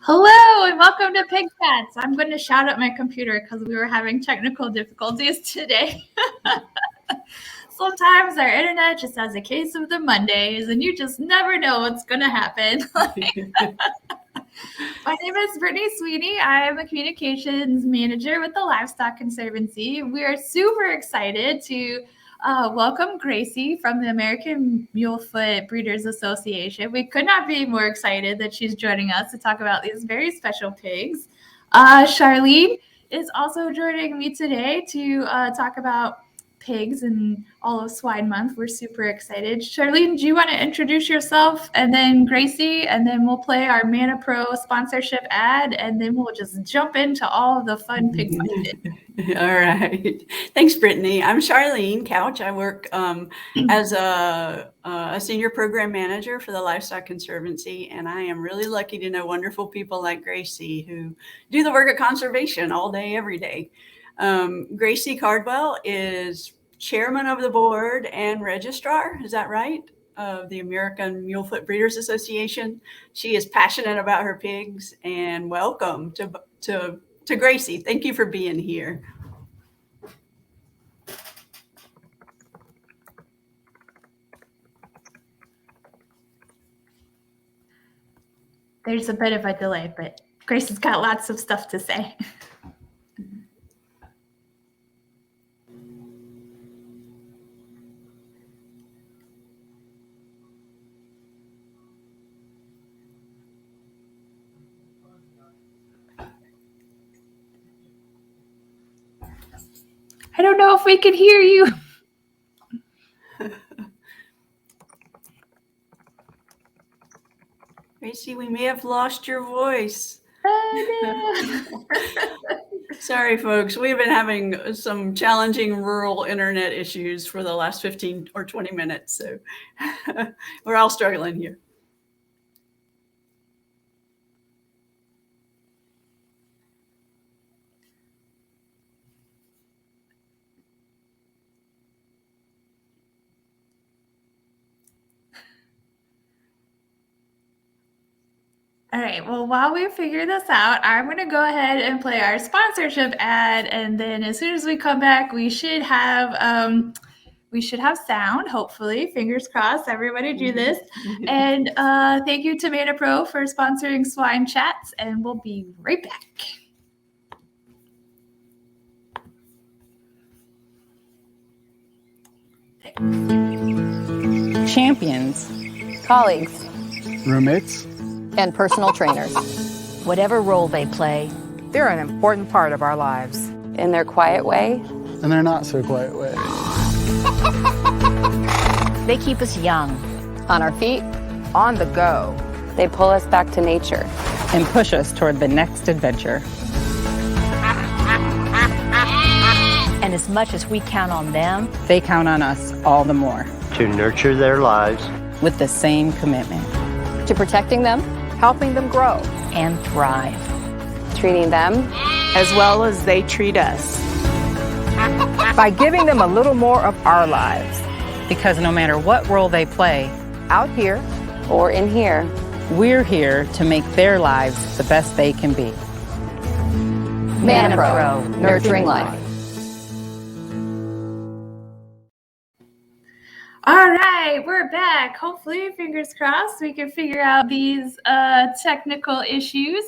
Hello and welcome to Pig Chats. I'm going to shout at my computer because we were having technical difficulties today. Sometimes our internet just has a case of the Mondays and you just never know what's going to happen. My name is Brittany Sweeney. I am a communications manager with the Livestock Conservancy. We are super excited to welcome Gracie from the American Mulefoot Breeders Association. We could not be more excited that she's joining us to talk about these very special pigs. Charlene is also joining me today to talk about pigs and all of Swine Month. We're super excited. Charlene, do you want to introduce yourself and then Gracie, and then we'll play our Mana Pro sponsorship ad, and then we'll just jump into all of the fun pig fun. All right. Thanks, Brittany. I'm Charlene Couch. I work as a senior program manager for the Livestock Conservancy, and I am really lucky to know wonderful people like Gracie who do the work of conservation all day, every day. Gracie Cardwell is chairman of the board and registrar. Is that right? Of the American Mulefoot Breeders Association. She is passionate about her pigs, and welcome to Gracie. Thank you for being here. There's a bit of a delay, but Gracie's got lots of stuff to say. I don't know if we can hear you. Gracie, we may have lost your voice. Oh, no. Sorry, folks. We've been having some challenging rural internet issues for the last 15 or 20 minutes, so we're all struggling here. All right, well, while we figure this out, I'm going to go ahead and play our sponsorship ad, and then as soon as we come back, we should have sound, hopefully. Fingers crossed, everybody do this. And thank you to Mana Pro for sponsoring Swine Chats, and we'll be right back. Champions, colleagues, roommates, and personal trainers. Whatever role they play, they're an important part of our lives. In their quiet way, and their not so quiet way. they keep us young. On our feet, on the go. They pull us back to nature. And push us toward the next adventure. And as much as we count on them, they count on us all the more. To nurture their lives. With the same commitment. To protecting them. Helping them grow. And thrive. Treating them. As well as they treat us. By giving them a little more of our lives. Because no matter what role they play, out here or in here, we're here to make their lives the best they can be. Mana Pro, nurturing life. All right, we're back. Hopefully, fingers crossed, we can figure out these technical issues.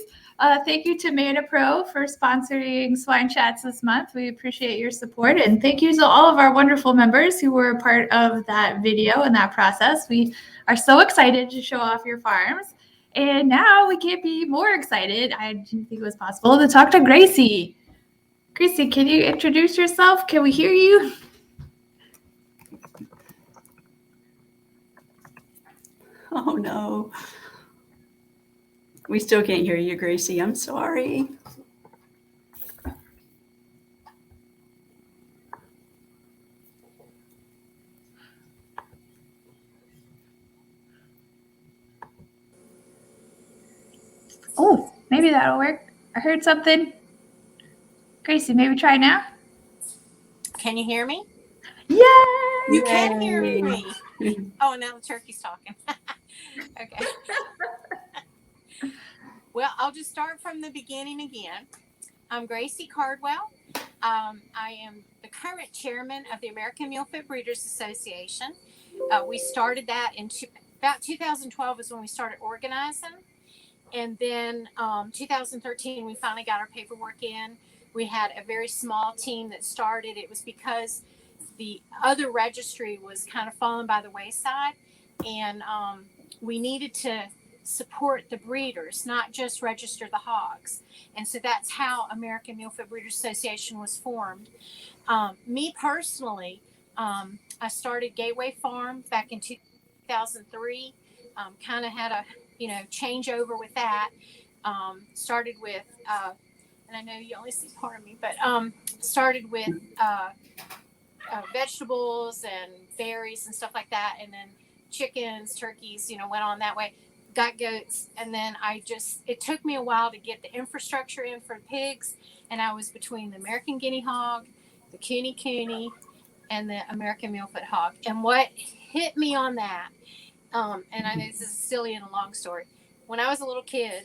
Thank you to Mana Pro for sponsoring Swine Chats this month. We appreciate your support. And thank you to all of our wonderful members who were a part of that video and that process. We are so excited to show off your farms. And now we can't be more excited, I didn't think it was possible, to talk to Gracie. Gracie, can you introduce yourself? Can we hear you? Oh, no. We still can't hear you, Gracie. I'm sorry. Oh, maybe that'll work. I heard something. Gracie, maybe try now. Can you hear me? Yay! You can hear me. Oh, now the turkey's talking. Okay. Well, I'll just start from the beginning again. I'm Gracie Cardwell. I am the current chairman of the American Mulefoot Breeders Association. We started that in about 2012 is when we started organizing. And then 2013, we finally got our paperwork in. We had a very small team that started. It was because the other registry was kind of falling by the wayside. And we needed to support the breeders, not just register the hogs. And so that's how American Mulefoot Breeders Association was formed. Me personally, I started Gateway Farm back in 2003. Kind of had a changeover with that. Started with and I know you only see part of me, but started with vegetables and berries and stuff like that, and then chickens, turkeys, went on that way. Got goats, and then it took me a while to get the infrastructure in for pigs, and I was between the American Guinea Hog, the Kune-Kune, and the American Mulefoot Hog. And what hit me on that, and I know this is silly and a long story, when I was a little kid,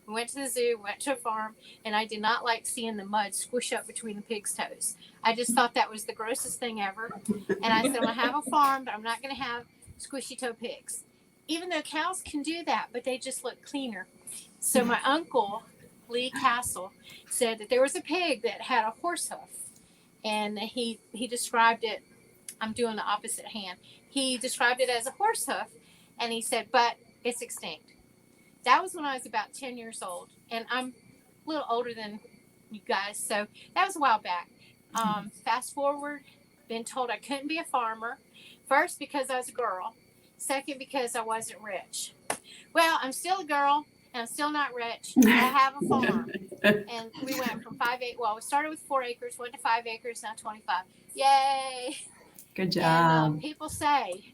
we went to the zoo, went to a farm, and I did not like seeing the mud squish up between the pig's toes. I just thought that was the grossest thing ever. And I said, I'm going to have a farm, but I'm not going to have squishy toe pigs. Even though cows can do that, but they just look cleaner. So my Uncle Lee Cassell said that there was a pig that had a horse hoof. And he described it, I'm doing the opposite hand. He described it as a horse hoof, and he said, but it's extinct. That was when I was about 10 years old, and I'm a little older than you guys, so that was a while back. Fast forward, been told I couldn't be a farmer. First, because I was a girl. Second, because I wasn't rich. Well, I'm still a girl, and I'm still not rich. I have a farm, and we went from 5 acres. Well, we started with 4 acres, went to 5 acres, now 25. Yay! Good job. And people say,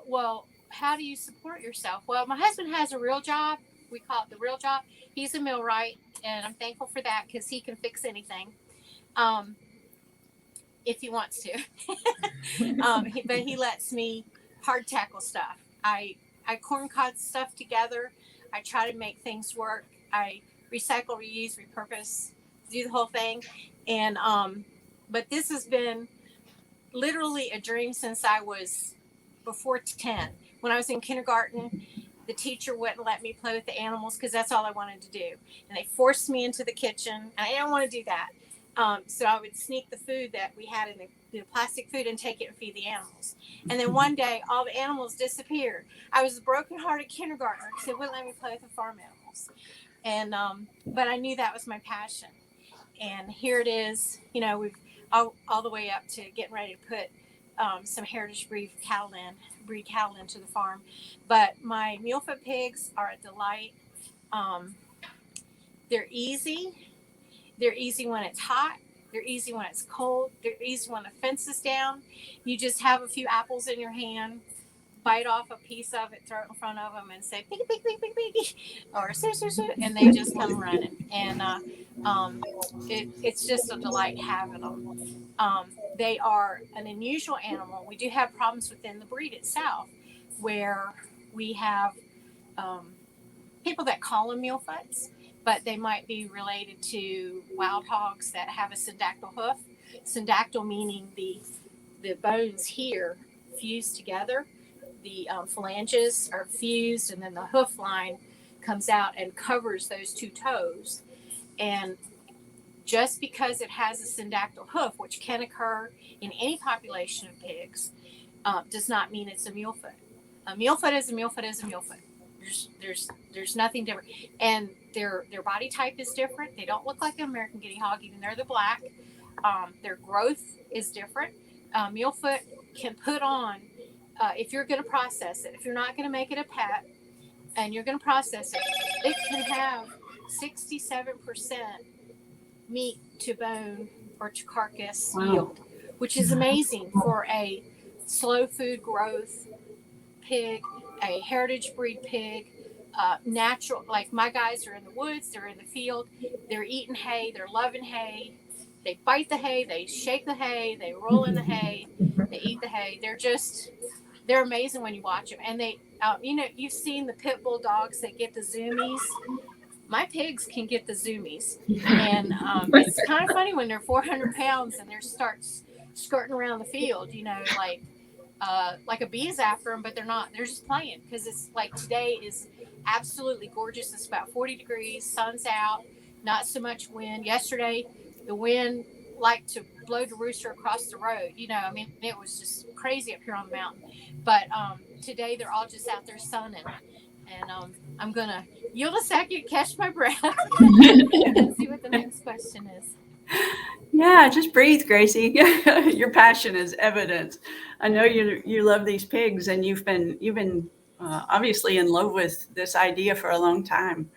well, how do you support yourself? Well, my husband has a real job. We call it the real job. He's a millwright, and I'm thankful for that because he can fix anything if he wants to. But he lets me hard tackle stuff. I corn cod stuff together. I try to make things work. I recycle, reuse, repurpose, do the whole thing. And but this has been literally a dream since I was before 10. When I was in kindergarten, the teacher wouldn't let me play with the animals because that's all I wanted to do. And they forced me into the kitchen, and I didn't want to do that. So I would sneak the food that we had in the plastic food and take it and feed the animals. And then one day, all the animals disappeared. I was a broken-hearted kindergartner because they wouldn't let me play with the farm animals. And but I knew that was my passion. And here it is, we've all the way up to getting ready to put some heritage breed cattle into the farm. But my Mulefoot pigs are a delight. They're easy. They're easy when it's hot. They're easy when it's cold. They're easy when the fence is down. You just have a few apples in your hand, bite off a piece of it, throw it in front of them, and say, piggy, piggy, piggy, piggy, piggy, or sir, sir, sir, and they just come running. And it's just a delight having them. They are an unusual animal. We do have problems within the breed itself where we have people that call them Mulefoots, but they might be related to wild hogs that have a syndactyl hoof. Syndactyl meaning the bones here fused together. The phalanges are fused, and then the hoof line comes out and covers those two toes. And just because it has a syndactyl hoof, which can occur in any population of pigs, does not mean it's a Mulefoot. A Mulefoot is a Mulefoot is a Mulefoot. There's nothing different, and their body type is different. They don't look like an American Guinea Hog, even though they're black. Their growth is different. Mulefoot can put on, if you're going to process it, if you're not going to make it a pet, and you're going to process it, it can have 67% meat to bone or to carcass yield, which is amazing for a slow food growth pig, a heritage breed pig, natural, like my guys are in the woods, they're in the field, they're eating hay, they're loving hay. They bite the hay, they shake the hay, they roll in the hay, they eat the hay. They're amazing when you watch them. And they, you've seen the pit bull dogs that get the zoomies. My pigs can get the zoomies. And it's kind of funny when they're 400 pounds and they're skirting around the field, like a bee's after them, but they're not. They're just playing because it's like today is absolutely gorgeous. It's about 40 degrees, sun's out, not so much wind. Yesterday, the wind liked to blow the rooster across the road. It was just crazy up here on the mountain. But today they're all just out there sunning. And I'm going to yield a second, catch my breath, and see what the next question is. Yeah, just breathe, Gracie. Your passion is evident. I know you love these pigs, and you've been obviously in love with this idea for a long time.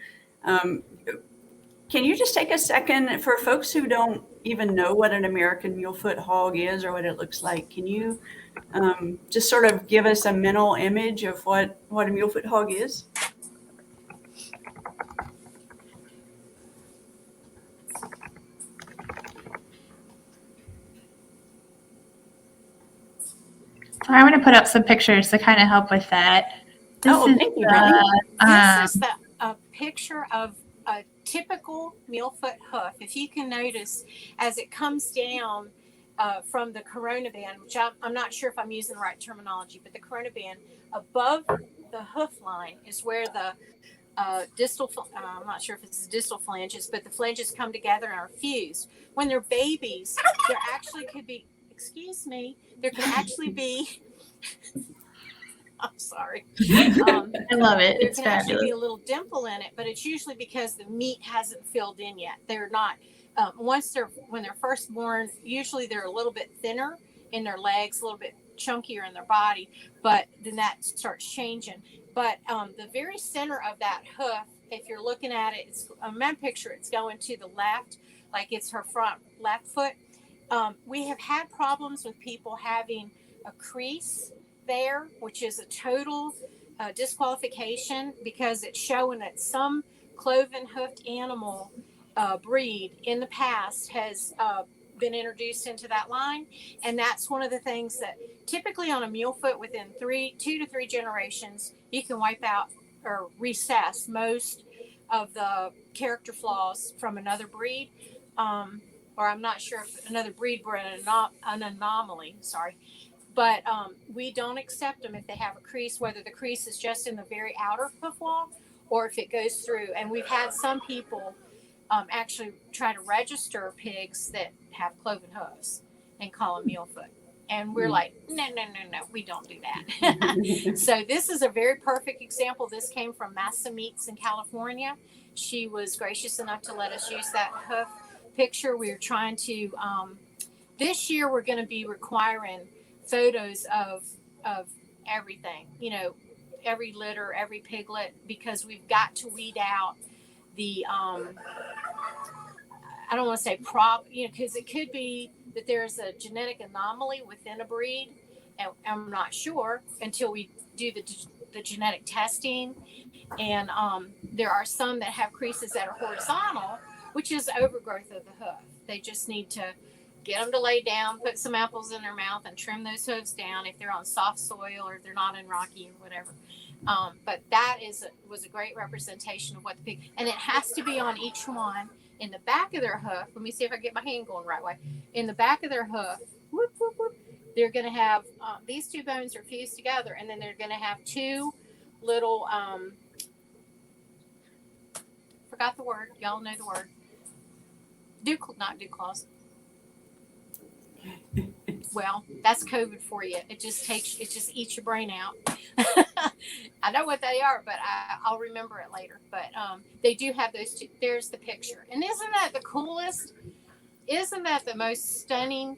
Can you just take a second for folks who don't even know what an American Mulefoot hog is or what it looks like? Can you just sort of give us a mental image of what a Mulefoot hog is? So I'm going to put up some pictures to kind of help with that. Thank you, Brittany. This is a picture of a typical Mulefoot hoof. If you can notice, as it comes down from the corona band, which I'm not sure if I'm using the right terminology, but the corona band above the hoof line is where the distal, I'm not sure if it's the distal phalanges, but the phalanges come together and are fused. When they're babies, there actually could be, there can actually be, I'm sorry. I love it. There It's can actually fabulous. be a little dimple in it, but it's usually because the meat hasn't filled in yet. They're not, when they're first born, usually they're a little bit thinner in their legs, a little bit chunkier in their body, but then that starts changing. But the very center of that hoof, if you're looking at it, it's on my picture, it's going to the left, like it's her front left foot. We have had problems with people having a crease there, which is a total disqualification because it's showing that some cloven-hoofed animal breed in the past has been introduced into that line. And that's one of the things that typically on a Mulefoot within 2 to 3 generations, you can wipe out or recess most of the character flaws from another breed. Or I'm not sure if another breed were an anomaly, but we don't accept them if they have a crease, whether the crease is just in the very outer hoof wall or if it goes through. And we've had some people actually try to register pigs that have cloven hoofs and call them Mulefoot. And we're like, no, we don't do that. So this is a very perfect example. This came from Massa Meats in California. She was gracious enough to let us use that hoof picture. We were trying to, this year we're going to be requiring photos of everything, every litter, every piglet, because we've got to weed out the, I don't want to say because it could be that there's a genetic anomaly within a breed, and I'm not sure until we do the genetic testing. And there are some that have creases that are horizontal, which is overgrowth of the hoof. They just need to get them to lay down, put some apples in their mouth, and trim those hooves down if they're on soft soil or if they're not in rocky or whatever. But that was a great representation of what the pig, and it has to be on each one in the back of their hoof. Let me see if I get my hand going the right way. In the back of their hoof, whoop, whoop, whoop, they're going to have these two bones are fused together, and then they're going to have two little, forgot the word. Y'all know the word. Not dew claws. Well, that's COVID for you. It just eats your brain out. I know what they are, but I'll remember it later. But they do have those two. There's the picture. And isn't that the coolest? Isn't that the most stunning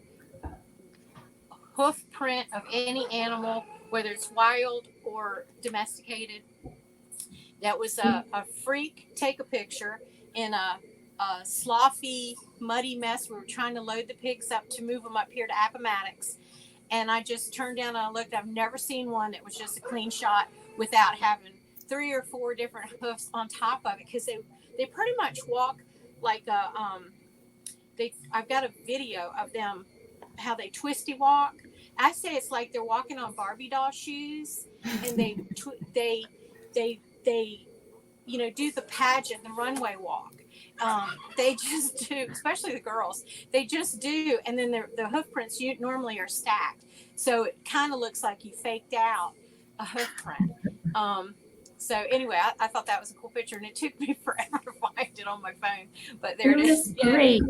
hoof print of any animal, whether it's wild or domesticated? That was a freak take a picture in a sloppy, muddy mess. We were trying to load the pigs up to move them up here to Appomattox. And I just turned down and I looked. I've never seen one that was just a clean shot without having 3 or 4 different hoofs on top of it, because they pretty much walk like a I've got a video of them how they twisty walk. I say it's like they're walking on Barbie doll shoes, and they do the pageant, the runway walk. They just do, especially the girls. They just do, and then the hoof prints normally are stacked, so it kind of looks like you faked out a hoof print. So anyway, I thought that was a cool picture, and it took me forever to find it on my phone, but there it is. Great.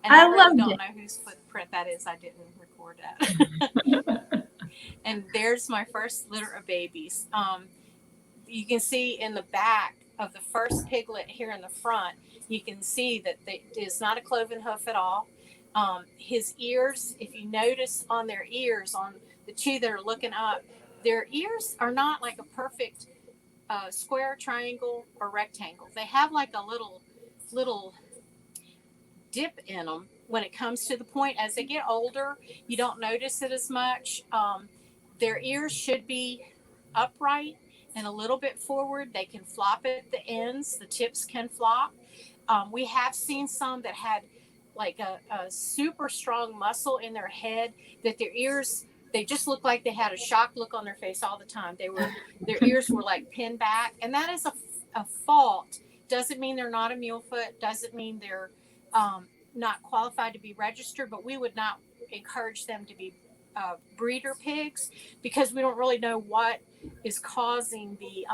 And I really loved don't it. know whose footprint that is. I didn't record that. And there's my first litter of babies. You can see in the back of the first piglet here in the front, you can see that it's not a cloven hoof at all. His ears, if you notice on their ears, on the two that are looking up, their ears are not like a perfect square, triangle, or rectangle. They have like a little dip in them when it comes to the point. As they get older, you don't notice it as much. Their ears should be upright and a little bit forward. They can flop at the ends. The tips can flop. We have seen some that had like a super strong muscle in their head, that their ears, they just looked like they had a shocked look on their face all the time. Their ears were like pinned back, and that is a fault. Doesn't mean they're not a Mulefoot. Doesn't mean they're not qualified to be registered, but we would not encourage them to be breeder pigs, because we don't really know what is causing the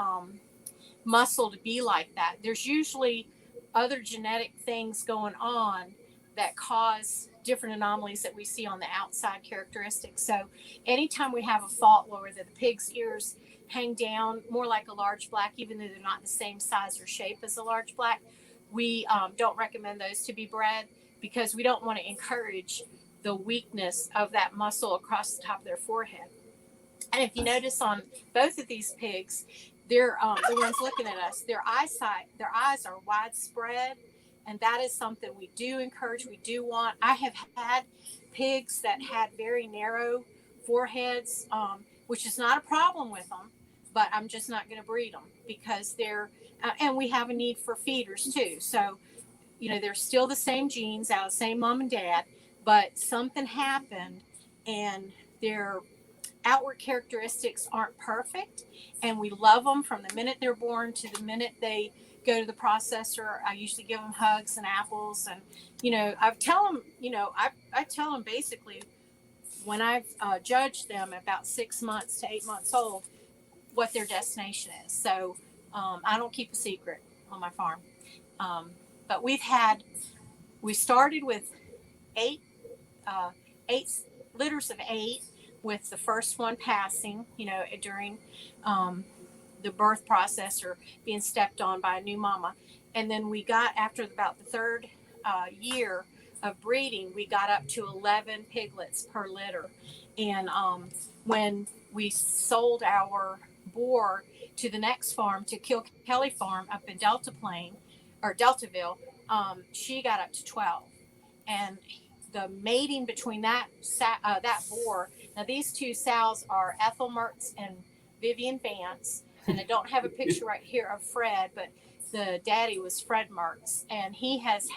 muscle to be like that. There's usually other genetic things going on that cause different anomalies that we see on the outside characteristics. So anytime we have a fault where the pig's ears hang down more like a large black, even though they're not the same size or shape as a large black, we don't recommend those to be bred, because we don't want to encourage the weakness of that muscle across the top of their forehead. And if you notice on both of these pigs, they're the ones looking at us, their eyes are widespread, and that is something we do encourage. We do want. I have had pigs that had very narrow foreheads, which is not a problem with them, but I'm just not going to breed them, because they're and we have a need for feeders too. So, they're still the same genes out of the same mom and dad, but something happened and their outward characteristics aren't perfect, and we love them from the minute they're born to the minute they go to the processor. I usually give them hugs and apples, and I tell them basically when I've judged them about 6 months to 8 months old what their destination is. So I don't keep a secret on my farm. But we started with eight litters of 8, with the first one passing, during the birth process or being stepped on by a new mama. And then we got, after about the third year of breeding, we got up to 11 piglets per litter. And when we sold our boar to the next farm, to Kelly Farm up in Deltaville, she got up to 12. And the mating between that boar, now these two sows are Ethel Mertz and Vivian Vance, and I don't have a picture right here of Fred, but the daddy was Fred Mertz, and he has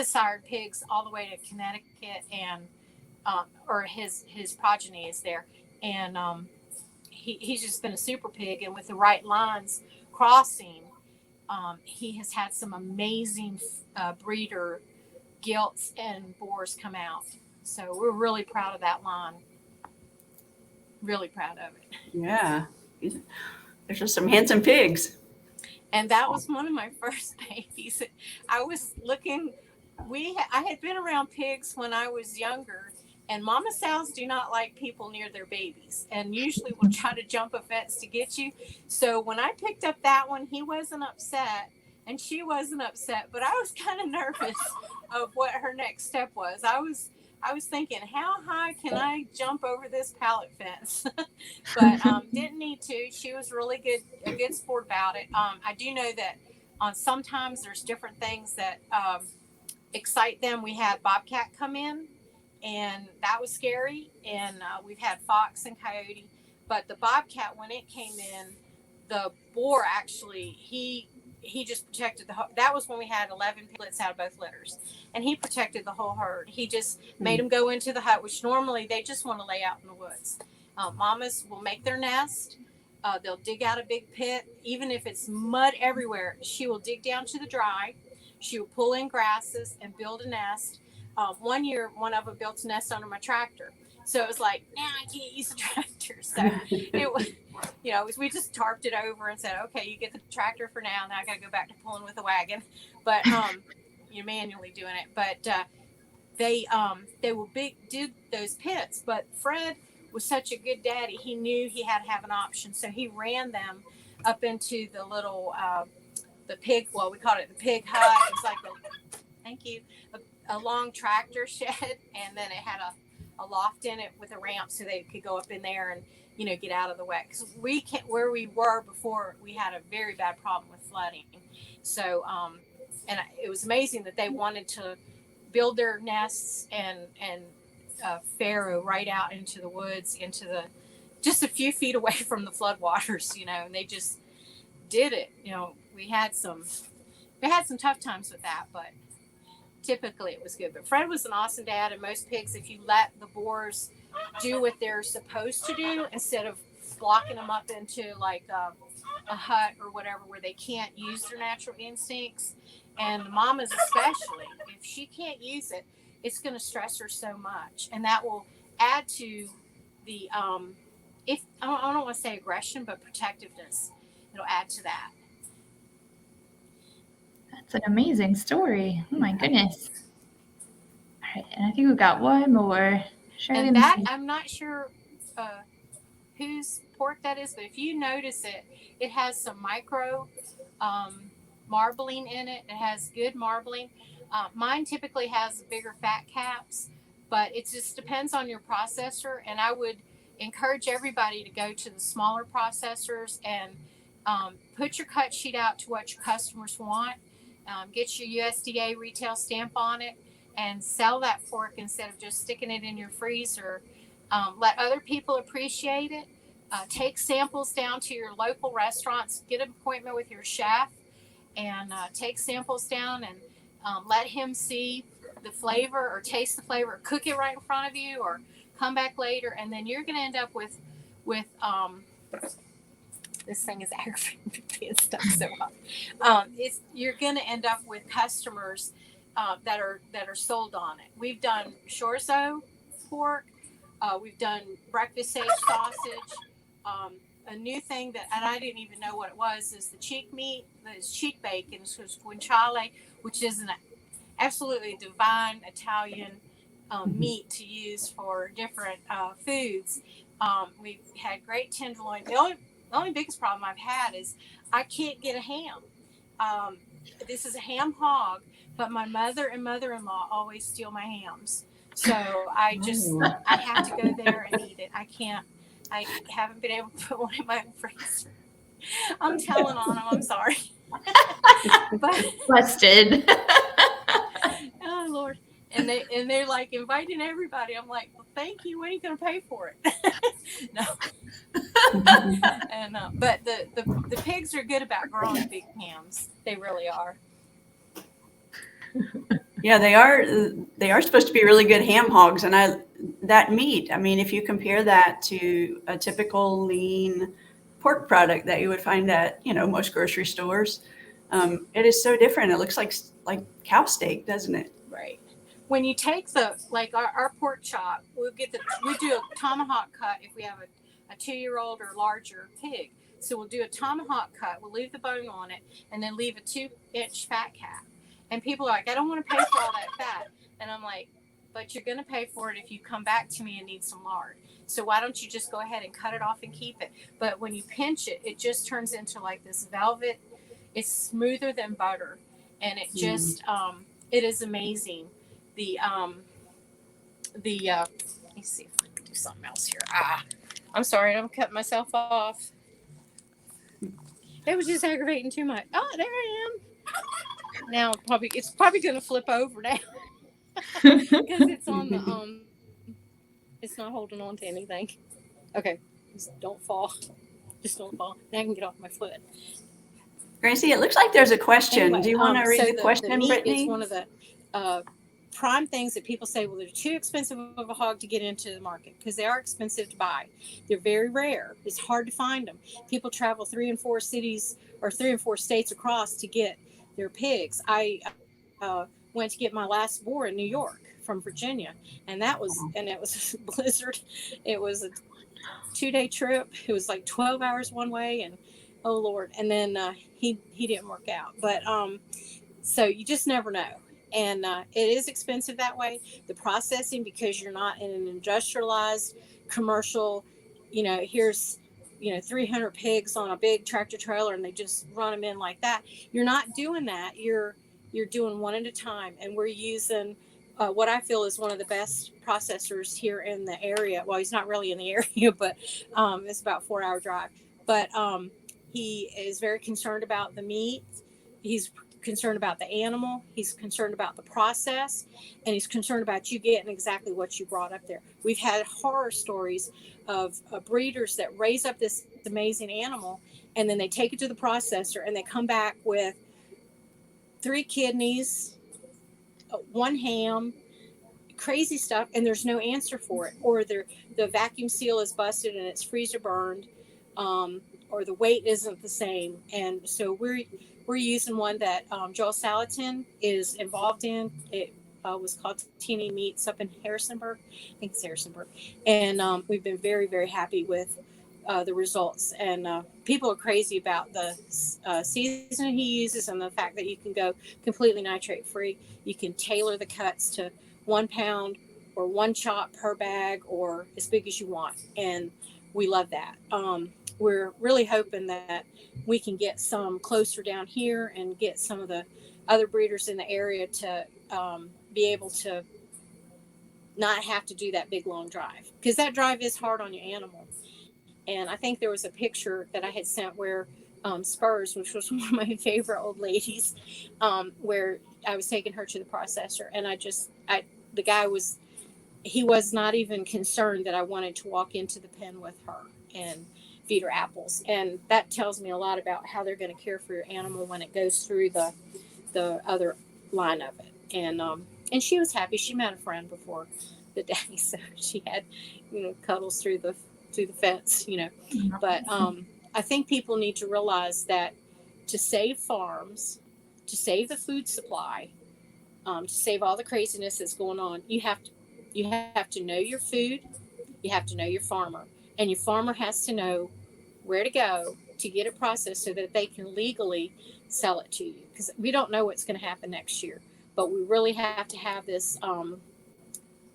sired pigs all the way to Connecticut, and or his progeny is there, and he's just been a super pig, and with the right lines crossing, he has had some amazing breeder gilts and boars come out. So we're really proud of that line. Really proud of it. Yeah. There's just some handsome pigs. And that was one of my first babies. I was looking, I had been around pigs when I was younger, and mama sows do not like people near their babies, and usually will try to jump a fence to get you. So when I picked up that one, he wasn't upset and she wasn't upset, but I was kind of nervous of what her next step was. I was thinking, how high can I jump over this pallet fence? But didn't need to. She was really a good sport about it. I do know that sometimes there's different things that excite them. We had bobcat come in, and that was scary. And we've had fox and coyote. But the bobcat, when it came in, the boar actually, he just protected that was when we had 11 piglets out of both litters, and he protected the whole herd. He just made them go into the hut, which normally they just want to lay out in the woods. Mamas will make their nest. They'll dig out a big pit, even if it's mud everywhere. She will dig down to the dry. She will pull in grasses and build a nest. One year, one of them built a nest under my tractor. So it was like, now I can't use the tractor. So it was, we just tarped it over and said, okay, you get the tractor for now. Now I got to go back to pulling with a wagon. But you're manually doing it. But they will dig those pits. But Fred was such a good daddy. He knew he had to have an option. So he ran them up into the little, the pig, well, we called it the pig hut. It was like a long tractor shed. And then it had a loft in it with a ramp so they could go up in there and get out of the wet, because where we were before, we had a very bad problem with flooding. So and it was amazing that they wanted to build their nests and farrow right out into the woods, just a few feet away from the floodwaters, and they just did it. We had some tough times with that, but typically it was good. But Fred was an awesome dad, and most pigs, if you let the boars do what they're supposed to do instead of blocking them up into like a hut or whatever where they can't use their natural instincts, and the mamas especially, if she can't use it, it's going to stress her so much, and that will add to the if I don't want to say aggression, but protectiveness. It'll add to that. That's an amazing story. Oh my goodness. All right, and I think we've got one more. Charlene, and that, I'm not sure whose pork that is, but if you notice it, it has some micro marbling in it. It has good marbling. Mine typically has bigger fat caps, but it just depends on your processor. And I would encourage everybody to go to the smaller processors and put your cut sheet out to what your customers want. Get your USDA retail stamp on it and sell that pork instead of just sticking it in your freezer. Let other people appreciate it. Take samples down to your local restaurants. Get an appointment with your chef and take samples down and let him see the flavor or taste the flavor, or cook it right in front of you, or come back later. And then you're going to end up with this thing is aggravating me being stuck so hard. You're going to end up with customers that are sold on it. We've done chorizo pork. We've done breakfast age sausage. A new thing that, and I didn't even know what it was, is the cheek meat. It's cheek bacon. It's guanciale, which is an absolutely divine Italian meat to use for different foods. We've had great tenderloin. The only biggest problem I've had is I can't get a ham. This is a ham hog, but my mother and mother-in-law always steal my hams. So I have to go there and eat it. I haven't been able to put one in my own freezer. I'm telling on them. I'm sorry. But busted. Oh Lord. And they're like inviting everybody. I'm like, well, thank you. When are you going to pay for it? No. And but the pigs are good about growing big hams. They really are. Yeah, they are supposed to be really good ham hogs, and that meat. I mean, if you compare that to a typical lean pork product that you would find at most grocery stores, it is so different. It looks like cow steak, doesn't it? Right. When you take our pork chop, we do a tomahawk cut if we have a 2-year-old or larger pig. So we'll do a tomahawk cut. We'll leave the bone on it and then leave a 2-inch fat cap. And people are like, I don't want to pay for all that fat. And I'm like, but you're going to pay for it if you come back to me and need some lard. So why don't you just go ahead and cut it off and keep it? But when you pinch it, it just turns into like this velvet. It's smoother than butter. And it just, it is amazing. Let me see if I can do something else here. I'm sorry, I'm cutting myself off. It was just aggravating too much. Oh, there I am. Now it's probably going to flip over now because it's on the it's not holding on to anything. Okay, just don't fall. just don't fall. Now I can get off my foot. Gracie, it looks like there's a question. Anyway, Do you want to read so the question, the meat Brittany? is one of the prime things that people say, well, they're too expensive of a hog to get into the market, because they are expensive to buy. They're very rare. It's hard to find them. People travel 3 and 4 cities or 3 and 4 states across to get their pigs. I went to get my last boar in New York from Virginia, and it was a blizzard. It was a 2-day trip. It was like 12 hours one way, and oh Lord. And then he didn't work out. But so you just never know. And it is expensive that way. The processing, because you're not in an industrialized commercial, here's 300 pigs on a big tractor trailer and they just run them in like that. You're not doing that. You're doing one at a time. And we're using what I feel is one of the best processors here in the area. Well, he's not really in the area, but it's about a 4-hour drive. But he is very concerned about the meat. He's concerned about the animal. He's concerned about the process, and he's concerned about you getting exactly what you brought up there. We've had horror stories of breeders that raise up this amazing animal, and then they take it to the processor and they come back with 3 kidneys, 1 ham, crazy stuff, and there's no answer for it. Or the vacuum seal is busted and it's freezer burned, or the weight isn't the same. And so we're using one that Joel Salatin is involved in. It was called Teeny Meats up in Harrisonburg. I think it's Harrisonburg. And we've been very, very happy with the results. And people are crazy about the season he uses and the fact that you can go completely nitrate free. You can tailor the cuts to 1 pound or 1 chop per bag or as big as you want. And we love that. We're really hoping that we can get some closer down here and get some of the other breeders in the area to be able to not have to do that big long drive, because that drive is hard on your animal. And I think there was a picture that I had sent where Spurs, which was one of my favorite old ladies, where I was taking her to the processor, and the guy was not even concerned that I wanted to walk into the pen with her and feed her apples. And that tells me a lot about how they're going to care for your animal when it goes through the other line of it. And she was happy. She met a friend before the day, so she had cuddles through the fence, But I think people need to realize that to save farms, to save the food supply, to save all the craziness that's going on, you have to know your food, you have to know your farmer, and your farmer has to know where to go to get it processed so that they can legally sell it to you. Because we don't know what's going to happen next year, but we really have to have this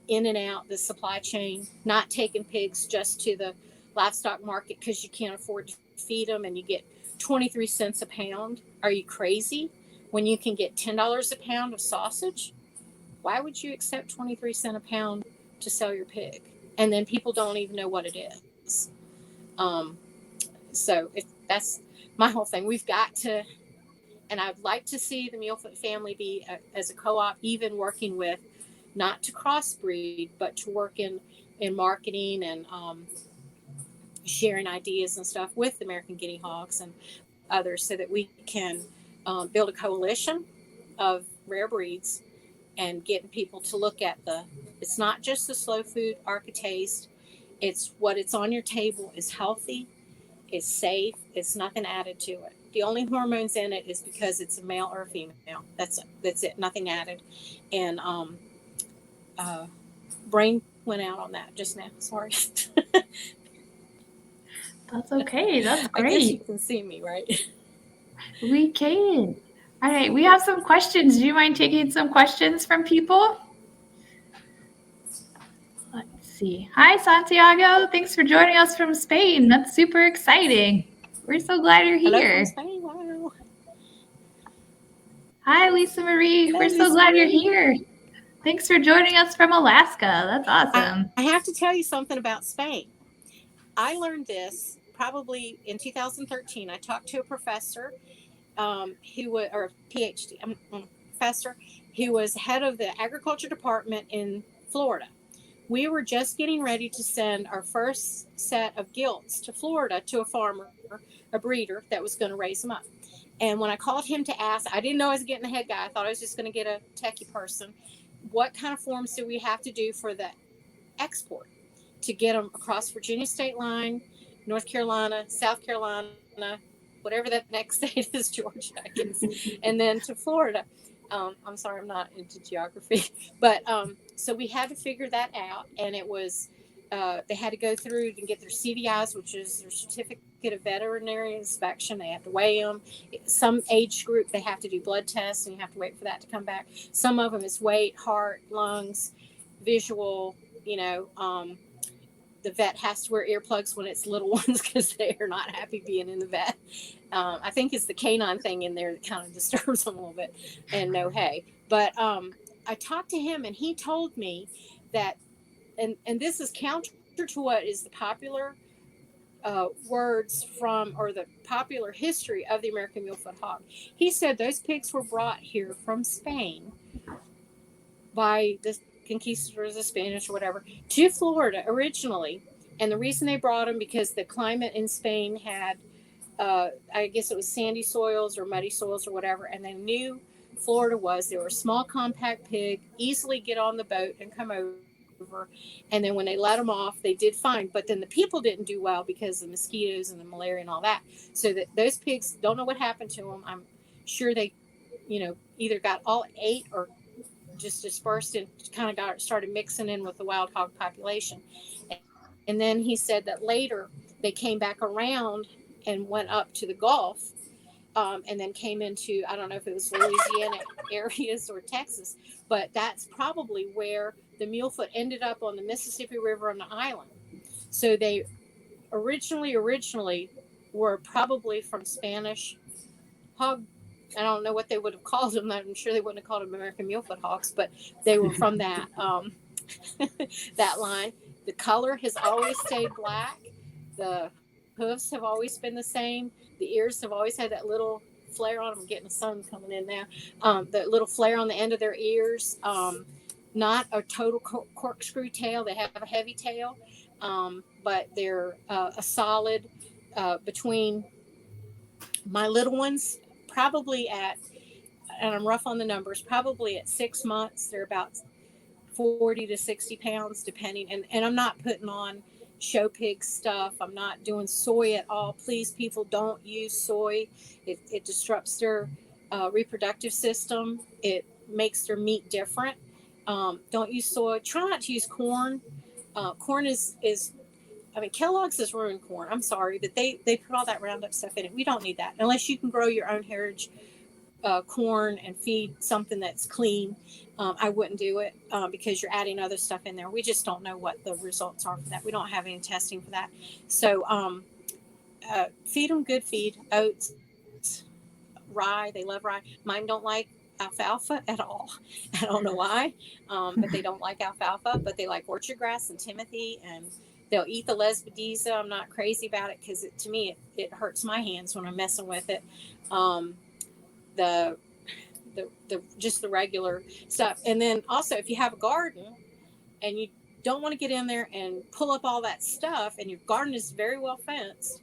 in and out, the supply chain, not taking pigs just to the livestock market because you can't afford to feed them and you get 23 cents a pound. Are you crazy? When you can get $10 a pound of sausage, why would you accept 23 cents a pound to sell your pig? And then people don't even know what it is. So that's my whole thing. We've got to, and I'd like to see the Mulefoot family be as a co-op, even working with, not to crossbreed, but to work in marketing and sharing ideas and stuff with American Guinea Hogs and others, so that we can build a coalition of rare breeds and getting people to look at it's not just the slow food architaste, it's what it's on your table is healthy, it's safe, it's nothing added to it. The only hormones in it is because it's a male or a female. That's it, nothing added. And brain went out on that just now, sorry. That's okay. That's great. I guess you can see me, right? We can. All right. We have some questions. Do you mind taking some questions from people? Let's see. Hi, Santiago. Thanks for joining us from Spain. That's super exciting. We're so glad you're here. Hello from Spain. Wow. Hi, Lisa Marie. Hello, We're so Lisa glad Marie. you're here. Thanks for joining us from Alaska. That's awesome. I have to tell you something about Spain. I learned this probably in 2013. I talked to a professor who was, or a PhD professor, who was head of the agriculture department in Florida, We were just getting ready to send our first set of gilts to Florida to a farmer, a breeder that was going to raise them up. And when I called him to ask, I didn't know I was getting the head guy. I thought I was just going to get a techie person. What kind of forms do we have to do for the export to get them across Virginia state line, North Carolina, South Carolina, whatever that next state is, Georgia, I guess, and then to Florida. I'm sorry, I'm not into geography, but so we had to figure that out, and it was they had to go through and get their CVIs, which is their certificate of veterinary inspection. They have to weigh them. Some age group they have to do blood tests, and you have to wait for that to come back. Some of them is weight, heart, lungs, visual. The vet has to wear earplugs when it's little ones because they are not happy being in the vet. I think it's the canine thing in there that kind of disturbs them a little bit, and no hay. But I talked to him, and he told me that, and this is counter to what is the popular words from, or the popular history of the American Mulefoot hog. He said those pigs were brought here from Spain by the conquistadors, the Spanish or whatever, to Florida originally. And the reason they brought them because the climate in Spain had, I guess it was sandy soils or muddy soils or whatever. And they knew Florida they were a small, compact pig, easily get on the boat and come over. And then when they let them off, they did fine. But then the people didn't do well because of the mosquitoes and the malaria and all that. So that those pigs, don't know what happened to them. I'm sure they, either got all ate or just dispersed and kind of started mixing in with the wild hog population. And then he said that later they came back around and went up to the Gulf, and then came into, I don't know if it was Louisiana areas or Texas, but that's probably where the Mulefoot ended up on the Mississippi River on the island. So they originally were probably from Spanish hog. I don't know what they would have called them. I'm sure they wouldn't have called them American Mulefoot hogs, but they were from that that line. The color has always stayed black. The hoofs have always been the same. The ears have always had that little flare on them. I'm getting the sun coming in now. The little flare on the end of their ears. Not a total corkscrew tail. They have a heavy tail, but they're a solid between my little ones. Probably at, and I'm rough on the numbers, probably at 6 months, they're about 40 to 60 pounds, depending. And I'm not putting on show pig stuff. I'm not doing soy at all. Please, people, don't use soy. It disrupts their reproductive system. It makes their meat different. Don't use soy. Try not to use corn. Corn is Kellogg's has ruined corn. I'm sorry, but they put all that Roundup stuff in it. We don't need that unless you can grow your own heritage corn and feed something that's clean. I wouldn't do it because you're adding other stuff in there. We just don't know what the results are for that. We don't have any testing for that. So feed them good feed, oats, rye. They love rye. Mine don't like alfalfa at all. I don't know why, but they don't like alfalfa, but they like orchard grass and timothy, and they'll eat the lesbadisa. I'm not crazy about it because to me it hurts my hands when I'm messing with it. The just the regular stuff. And then also, if you have a garden and you don't want to get in there and pull up all that stuff, and your garden is very well fenced,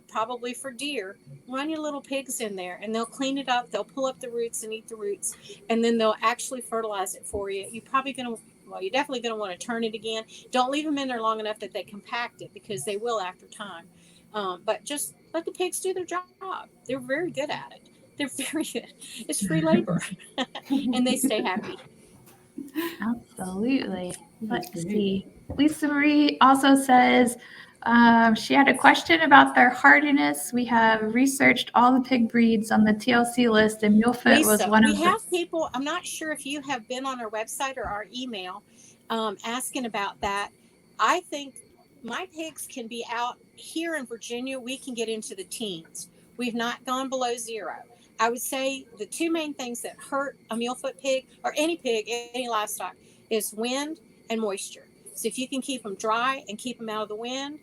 probably for deer, run your little pigs in there and they'll clean it up. They'll pull up the roots and eat the roots, and then they'll actually fertilize it for you. You're definitely going to want to turn it again. Don't leave them in there long enough that they compact it, because they will after time. But just let the pigs do their job. They're very good at it. They're very good. It's free labor, and they stay happy. Absolutely. Let's see. Lisa Marie also says she had a question about their hardiness. We have researched all the pig breeds on the TLC list, and Mulefoot was one of them. We have people, I'm not sure if you have been on our website or our email asking about that. I think my pigs can be out here in Virginia. We can get into the teens. We've not gone below 0. I would say the two main things that hurt a Mulefoot pig, or any pig, any livestock, is wind and moisture. So if you can keep them dry and keep them out of the wind,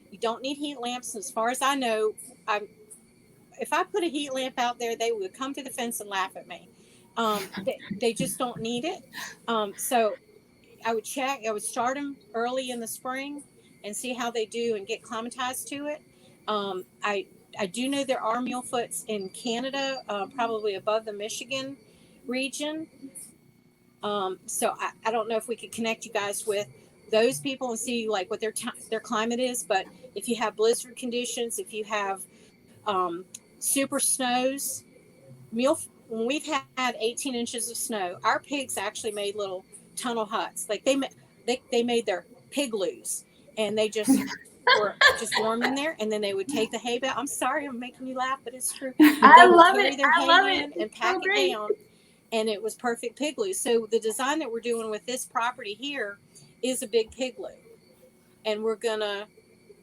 you don't need heat lamps. And as far as I know, if I put a heat lamp out there, they would come to the fence and laugh at me. They just don't need it. So check. I would start them early in the spring and see how they do and get acclimatized to it. I do know there are Mulefoots in Canada, probably above the Michigan region. So I don't know if we could connect you guys with those people and see like what their climate is. But if you have blizzard conditions, if you have super snows, when we've had 18 inches of snow, our pigs actually made little tunnel huts. Like they made their pigloos, and they just were just warm in there. And then they would take the hay bale. I'm sorry, I'm making you laugh, but it's true. I They would love carry it. their I hay love in it. and pack So it great. down, and it was perfect pigloo. So the design that we're doing with this property here is a big pigloo, and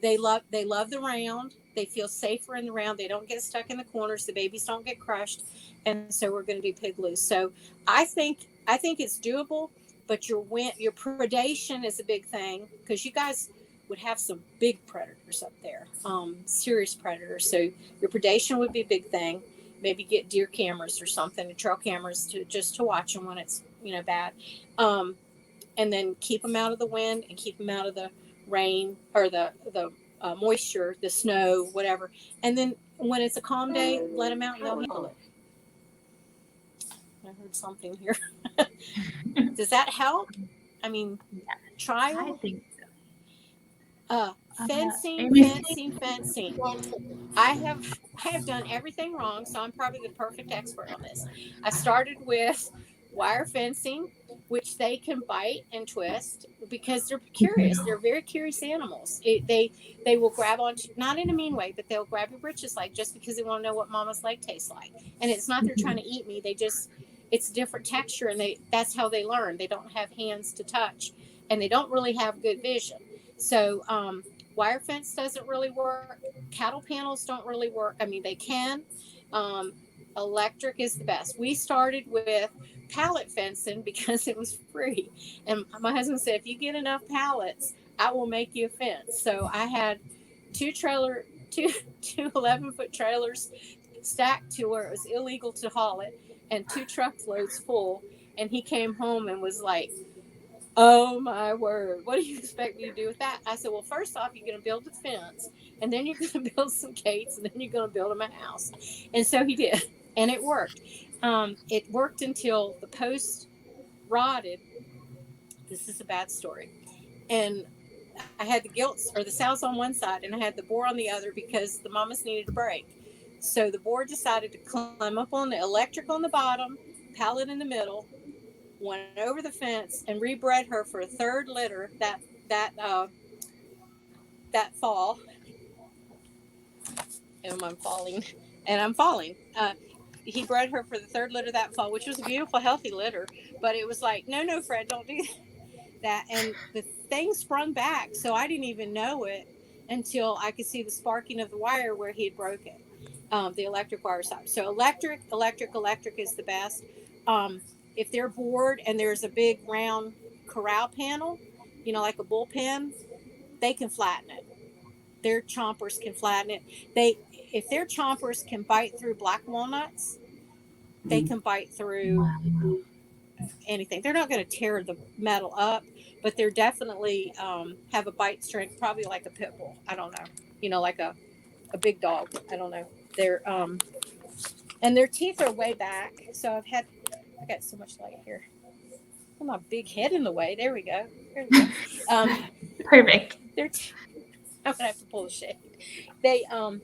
they love the round. They feel safer in the round. They don't get stuck in the corners. The babies don't get crushed, and so we're going to do pigloos. So I think it's doable, but your predation is a big thing, because you guys would have some big predators up there, serious predators. So your predation would be a big thing. Maybe get deer cameras or something, trail cameras to watch them when it's bad, and then keep them out of the wind and keep them out of the rain or the moisture, the snow, whatever. And then when it's a calm day, let them out and they'll handle it. I heard something here. Does that help? I mean, trial. I think Fencing. I have done everything wrong, so I'm probably the perfect expert on this. I started with wire fencing, which they can bite and twist because they're curious. They're very curious animals. They will grab onto, not in a mean way, but they'll grab your britches leg just because they want to know what mama's leg tastes like. And it's not they're trying to eat me. It's different texture, and that's how they learn. They don't have hands to touch, and they don't really have good vision. So wire fence doesn't really work. Cattle panels don't really work. I mean, they can. Electric is the best. We started with pallet fencing because it was free. And my husband said, if you get enough pallets, I will make you a fence. So I had two 11-foot trailers stacked to where it was illegal to haul it, and 2 truckloads full. And he came home and was like, oh my word, what do you expect me to do with that? I said, well, first off, you're going to build a fence, and then you're going to build some gates, and then you're going to build him a house. And so he did, and it worked. It worked until the post rotted. This is a bad story. And I had the sows on one side, and I had the boar on the other because the mamas needed a break. So the boar decided to climb up on the electric on the bottom, pallet in the middle, went over the fence, and rebred her for a 3rd litter that fall. And I'm falling. He bred her for the 3rd litter that fall, which was a beautiful, healthy litter. But it was like, no, Fred, don't do that. And the thing sprung back, so I didn't even know it until I could see the sparking of the wire where he had broken the electric wire side. So electric is the best. If they're bored and there's a big round corral panel, like a bullpen, they can flatten it. Their chompers can flatten it. If their chompers can bite through black walnuts, they can bite through anything. They're not going to tear the metal up, but they're definitely have a bite strength, probably like a pit bull. I don't know. Like a big dog. I don't know. They're and their teeth are way back. So I got so much light here. Oh, my big head in the way. There we go. Perfect. I'm gonna have to pull the shade.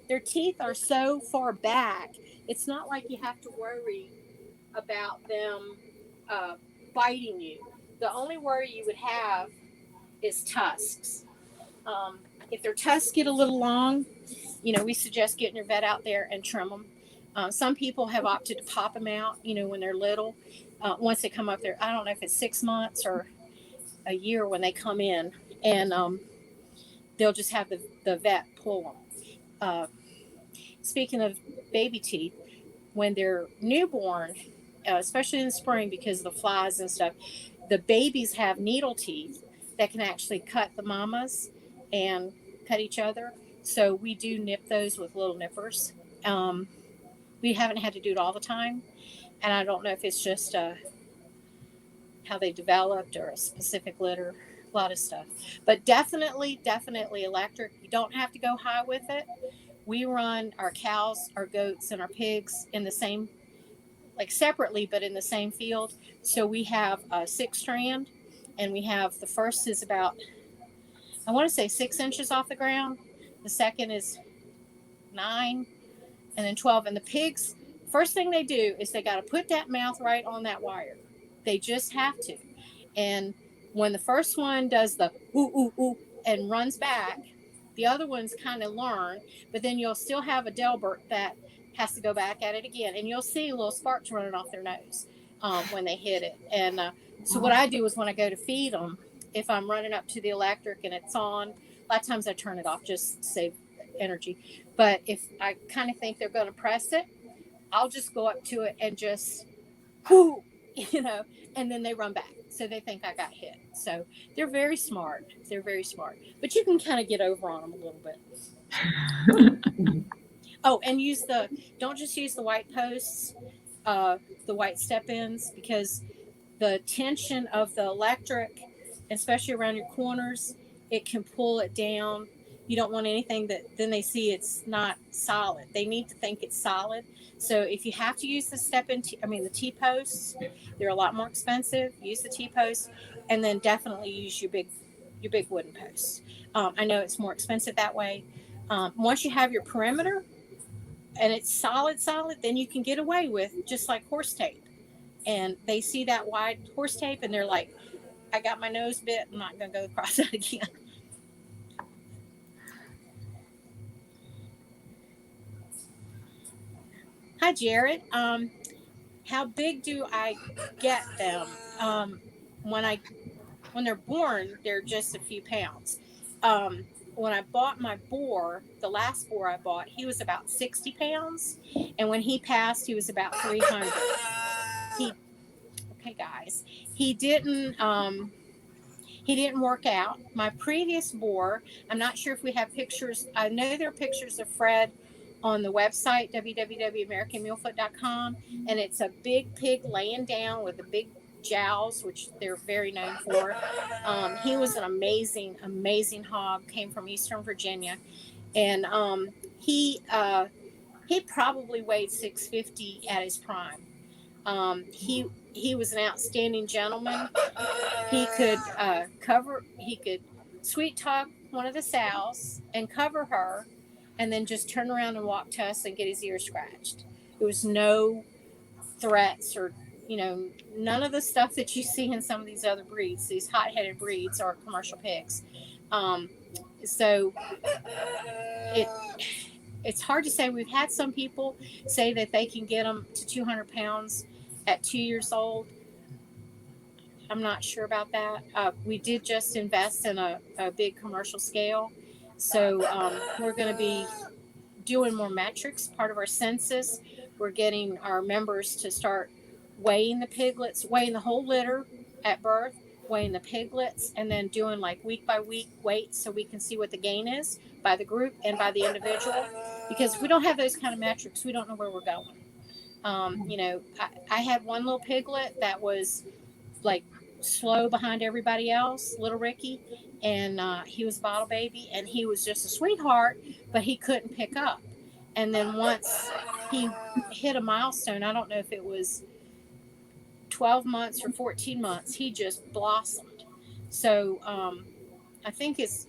Their teeth are so far back. It's not like you have to worry about them biting you. The only worry you would have is tusks. If their tusks get a little long, we suggest getting your vet out there and trim them. Some people have opted to pop them out, when they're little. Once they come up there, I don't know if it's 6 months or a year when they come in, and they'll just have the vet pull them. Speaking of baby teeth, when they're newborn, especially in the spring because of the flies and stuff, the babies have needle teeth that can actually cut the mamas and cut each other. So we do nip those with little nippers. We haven't had to do it all the time, and I don't know if it's just how they developed or a specific litter, a lot of stuff. But definitely electric. You don't have to go high with it. We run our cows, our goats, and our pigs in the same, like separately, but in the same field. So we have a 6-strand, and we have the first is about, I want to say 6 inches off the ground. The second is 9, and then 12. And the pigs, first thing they do is they got to put that mouth right on that wire. They just have to. And when the first one does the ooh, ooh, ooh, and runs back, the other ones kind of learn, but then you'll still have a Delbert that has to go back at it again. And you'll see little sparks running off their nose when they hit it. And so what I do is when I go to feed them, if I'm running up to the electric and it's on, a lot of times I turn it off just to save energy. But if I kind of think they're going to press it, I'll just go up to it and just, whoo, and then they run back. So they think I got hit. So they're very smart. But you can kind of get over on them a little bit. Oh, and don't just use the white posts, the white step ins, because the tension of the electric, especially around your corners, it can pull it down. You don't want anything that then they see it's not solid. They need to think it's solid. So if you have to use the the T-posts, they're a lot more expensive. Use the T-posts, and then definitely use your big wooden posts. I know it's more expensive that way. Once you have your perimeter and it's solid, then you can get away with just like horse tape. And they see that wide horse tape and they're like, I got my nose bit. I'm not going to go across that again. Hi, Jared. How big do I get them? When they're born, they're just a few pounds. When I bought my boar, the last boar I bought, he was about 60 pounds. And when he passed, he was about 300. Okay, guys, he didn't work out. My previous boar, I'm not sure if we have pictures. I know there are pictures of Fred on the website, www.americanmulefoot.com, and it's a big pig laying down with the big jowls, which they're very known for. He was an amazing hog, came from Eastern Virginia, and he probably weighed 650 at his prime. He was an outstanding gentleman. He could sweet talk one of the sows and cover her, and then just turn around and walk to us and get his ear scratched. There was no threats or, none of the stuff that you see in some of these other breeds, these hot-headed breeds or commercial pigs. So it's hard to say. We've had some people say that they can get them to 200 pounds at 2 years old. I'm not sure about that. We did just invest in a big commercial scale. So we're going to be doing more metrics. Part of our census, we're getting our members to start weighing the piglets, weighing the whole litter at birth, weighing the piglets, and then doing like week by week weights so we can see what the gain is by the group and by the individual. Because if we don't have those kind of metrics, we don't know where we're going. I had one little piglet that was like slow behind everybody else, little Ricky, and he was a bottle baby, and he was just a sweetheart, but he couldn't pick up. And then once he hit a milestone, I don't know if it was 12 months or 14 months, he just blossomed. So I think it's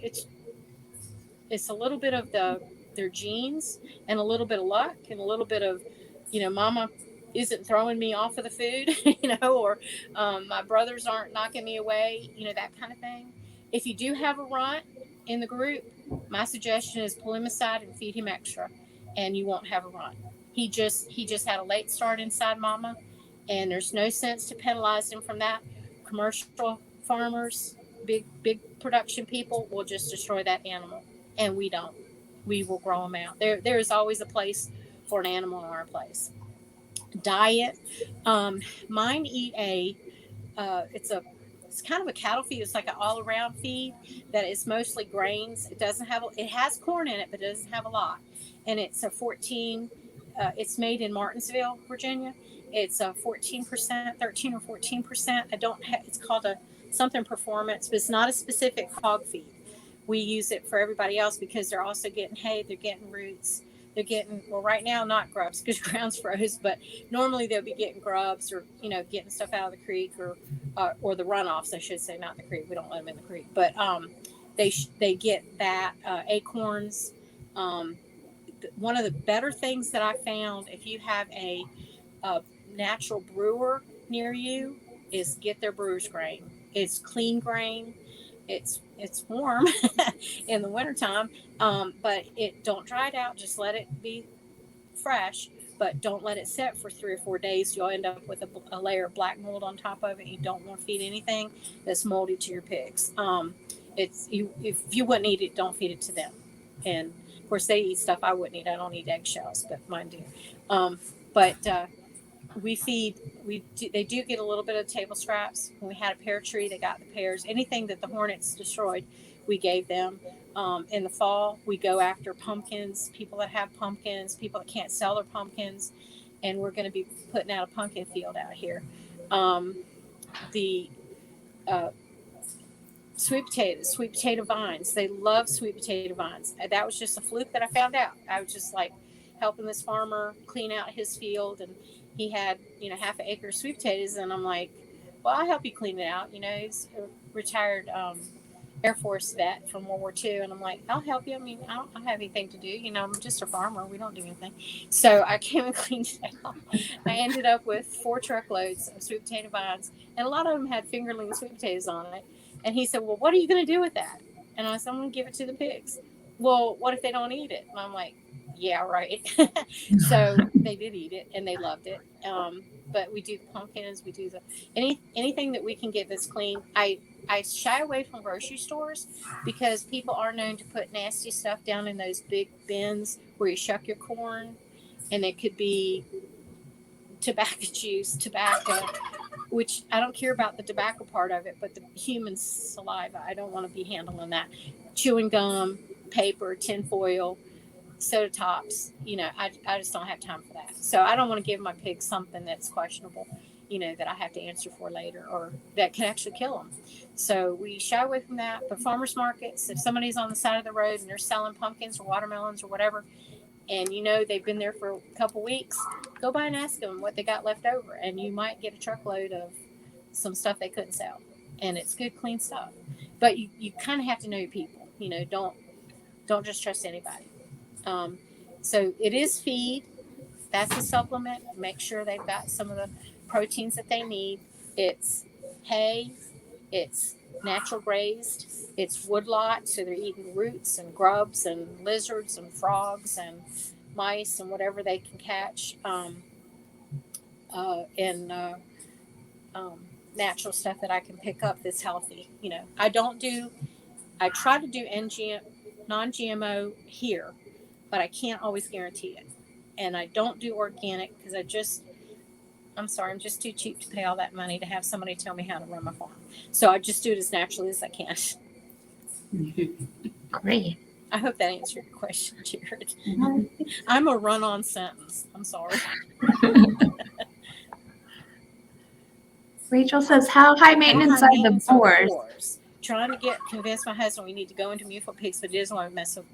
a little bit of their genes and a little bit of luck and a little bit of, mama isn't throwing me off of the food, or my brothers aren't knocking me away, that kind of thing. If you do have a runt in the group, my suggestion is pull him aside and feed him extra, and you won't have a runt. He just had a late start inside mama, and there's no sense to penalize him from that. Commercial farmers, big production people will just destroy that animal, and we don't. We will grow them out. There is always a place for an animal in our place. Diet. Mine eat it's kind of a cattle feed. It's like an all-around feed that is mostly grains. It has corn in it, but it doesn't have a lot. And it's a 14. It's made in Martinsville, Virginia, It's a 14%, 13 or 14%. I don't have, it's called a something performance, but it's not a specific hog feed. We use it for everybody else because they're also getting hay, they're getting roots, they're getting, well, right now, not grubs because ground's froze, but normally they'll be getting grubs or, getting stuff out of the creek or the runoffs, I should say, not the creek. We don't let them in the creek, but they get that, acorns. One of the better things that I found, if you have a natural brewer near you, is get their brewer's grain. It's clean grain. It's warm in the wintertime, but don't dry it out. Just let it be fresh, but don't let it sit for 3 or 4 days. You'll end up with a layer of black mold on top of it. You don't want to feed anything that's moldy to your pigs. If you wouldn't eat it, don't feed it to them. And of course, they eat stuff I wouldn't eat. I don't eat eggshells, but mine do. They do get a little bit of table scraps. When we had a pear tree, they got the pears. Anything that the hornets destroyed, we gave them. In the fall, we go after pumpkins, people that have pumpkins, people that can't sell their pumpkins, and we're going to be putting out a pumpkin field out here. Sweet potato vines. They love sweet potato vines. That was just a fluke that I found out. I was just like helping this farmer clean out his field, and he had, half an acre of sweet potatoes, and I'm like, well, I'll help you clean it out. He's a retired Air Force vet from World War II, and I'm like, I'll help you. I mean, I don't have anything to do. I'm just a farmer. We don't do anything. So I came and cleaned it out. I ended up with 4 truckloads of sweet potato vines, and a lot of them had fingerling sweet potatoes on it. And he said, well, what are you going to do with that? And I said, I'm going to give it to the pigs. Well, what if they don't eat it? And I'm like, yeah, right. So they did eat it, and they loved it. But we do pumpkins. We do anything that we can get that's clean. I shy away from grocery stores because people are known to put nasty stuff down in those big bins where you shuck your corn, and it could be tobacco juice, tobacco, which I don't care about the tobacco part of it, but the human saliva, I don't want to be handling that. Chewing gum, paper, tinfoil, soda tops, I just don't have time for that. So I don't want to give my pigs something that's questionable, that I have to answer for later or that could actually kill them. So we shy away from that. But farmers markets, if somebody's on the side of the road and they're selling pumpkins or watermelons or whatever, and they've been there for a couple weeks, go by and ask them what they got left over, and you might get a truckload of some stuff they couldn't sell, and it's good, clean stuff. But you kind of have to know your people. Don't just trust anybody. So it is feed. That's a supplement. Make sure they've got some of the proteins that they need. It's hay. It's natural grazed. It's woodlot, so they're eating roots and grubs and lizards and frogs and mice and whatever they can catch. Natural stuff that I can pick up that's healthy. I try to do non-GMO here, but I can't always guarantee it. And I don't do organic because I'm just too cheap to pay all that money to have somebody tell me how to run my farm. So I just do it as naturally as I can. Great. I hope that answered your question, Jared. I'm a run-on sentence. I'm sorry. Rachel says, how high maintenance are the boars? Trying to convince my husband we need to go into Mulefoot pigs, but he doesn't want to mess with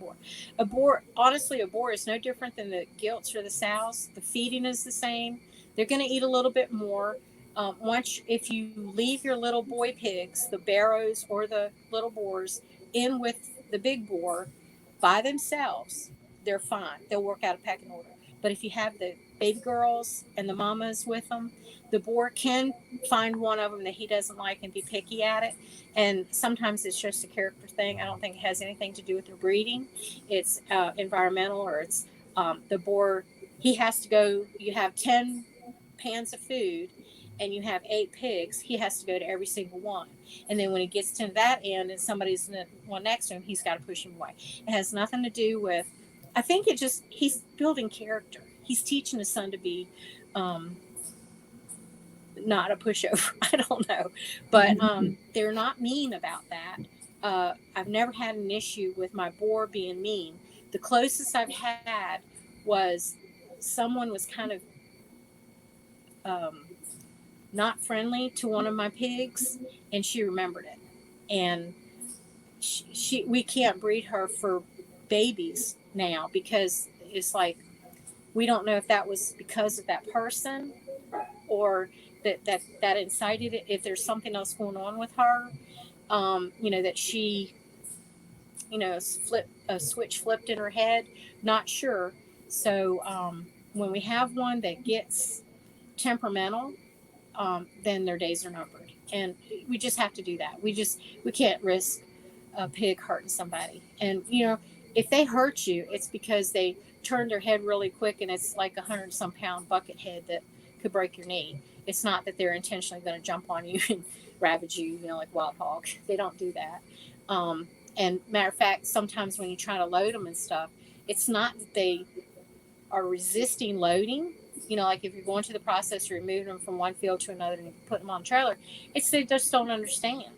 a boar. Honestly, a boar is no different than the gilts or the sows. The feeding is the same. They're going to eat a little bit more. If you leave your little boy pigs, the barrows or the little boars, in with the big boar by themselves, they're fine. They'll work out a pecking order. But if you have the baby girls and the mamas with them, the boar can find one of them that he doesn't like and be picky at it. And sometimes it's just a character thing. I don't think it has anything to do with their breeding. It's environmental, or it's the boar. He has to go. You have 10 pans of food and you have 8 pigs. He has to go to every single one. And then when he gets to that end and somebody's one next to him, he's got to push him away. It has nothing to do with, I think he's building character. He's teaching his son to be not a pushover. I don't know. But they're not mean about that. I've never had an issue with my boar being mean. The closest I've had was someone was kind of not friendly to one of my pigs, and she remembered it. And we can't breed her for babies now because it's like we don't know if that was because of that person or that incited it. If there's something else going on with her, that she, a switch flipped in her head. Not sure. So when we have one that gets temperamental, then their days are numbered, and we just have to do that. We can't risk a pig hurting somebody. And if they hurt you, it's because they turned their head really quick, and it's like 100-some pound bucket head that could break your knee. It's not that they're intentionally going to jump on you and ravage you, like wild hog. They don't do that. And matter of fact, sometimes when you try to load them and stuff, it's not that they are resisting loading. Like if you're going to the process, you're moving them from one field to another and you put them on a trailer, it's they just don't understand.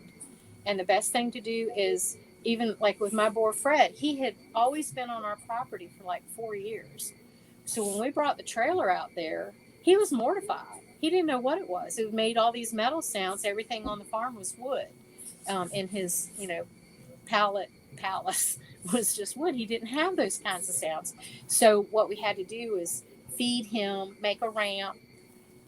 And the best thing to do is, even like with my boar Fred, he had always been on our property for like 4 years. So when we brought the trailer out there, he was mortified. He didn't know what it was. It made all these metal sounds. Everything on the farm was wood. And his, pallet palace was just wood. He didn't have those kinds of sounds. So what we had to do is feed him, make a ramp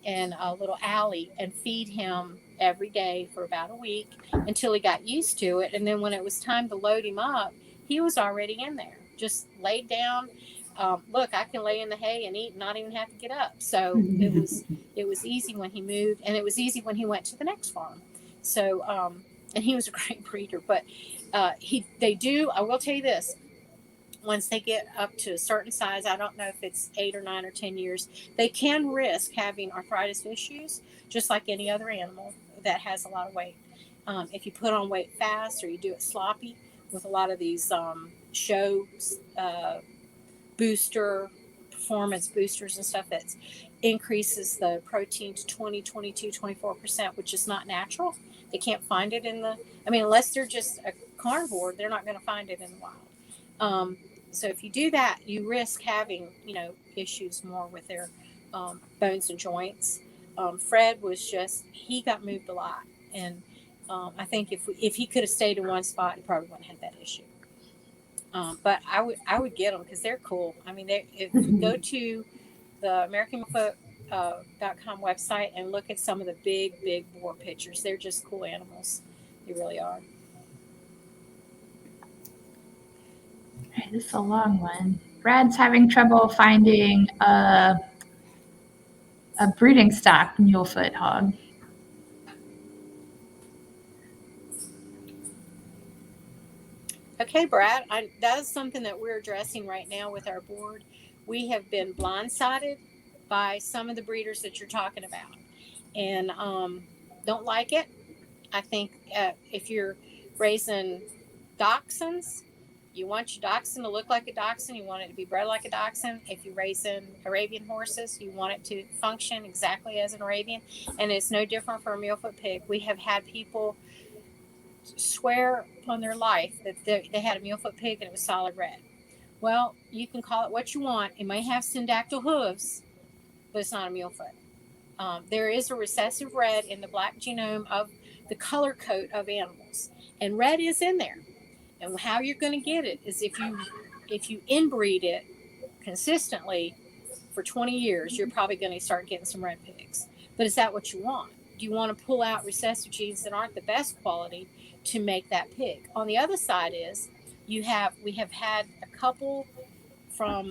and a little alley, and feed him every day for about a week until he got used to it. And then when it was time to load him up, he was already in there, just laid down. Look, I can lay in the hay and eat and not even have to get up. So it was easy when he moved, and it was easy when he went to the next farm. So and he was a great breeder. But I will tell you this, once they get up to a certain size, I don't know if it's 8 or 9 or 10 years, they can risk having arthritis issues, just like any other animal that has a lot of weight. If you put on weight fast or you do it sloppy with a lot of these show booster, performance boosters and stuff that increases the protein to 20, 22, 24%, which is not natural. They can't find it unless they're just a carnivore, they're not going to find it in the wild. So if you do that, you risk having, issues more with their bones and joints. Fred he got moved a lot. And I think if he could have stayed in one spot, he probably wouldn't have that issue. But I would get them because they're cool. If you go to the American .com website and look at some of the big boar pictures, they're just cool animals. They really are. All right, this is a long one. Brad's having trouble finding a breeding stock Mulefoot hog. Okay, Brad, that is something that we're addressing right now with our board. We have been blindsided by some of the breeders that you're talking about, and don't like it. I think if you're raising dachshunds, you want your dachshund to look like a dachshund. You want it to be bred like a dachshund. If you're raising Arabian horses, you want it to function exactly as an Arabian, and it's no different for a Mulefoot pig. We have had people swear on their life that they had a Mulefoot pig and it was solid red. Well, you can call it what you want. It may have syndactyl hooves, but it's not a Mulefoot. There is a recessive red in the black genome of the color coat of animals, and red is in there. And how you're going to get it is if you inbreed it consistently for 20 years, you're probably going to start getting some red pigs. But is that what you want? Do you want to pull out recessive genes that aren't the best quality to make that pig? On the other side is we have had a couple from,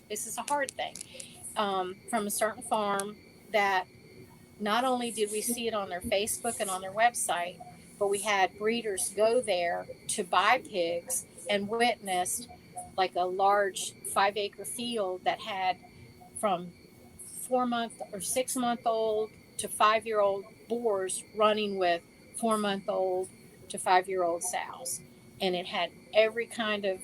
this is a hard thing, from a certain farm that not only did we see it on their Facebook and on their website, but we had breeders go there to buy pigs and witnessed like a large 5-acre field that had from 4-month or 6-month-old to 5-year-old boars running with 4-month-old to 5-year-old sows. And it had every kind of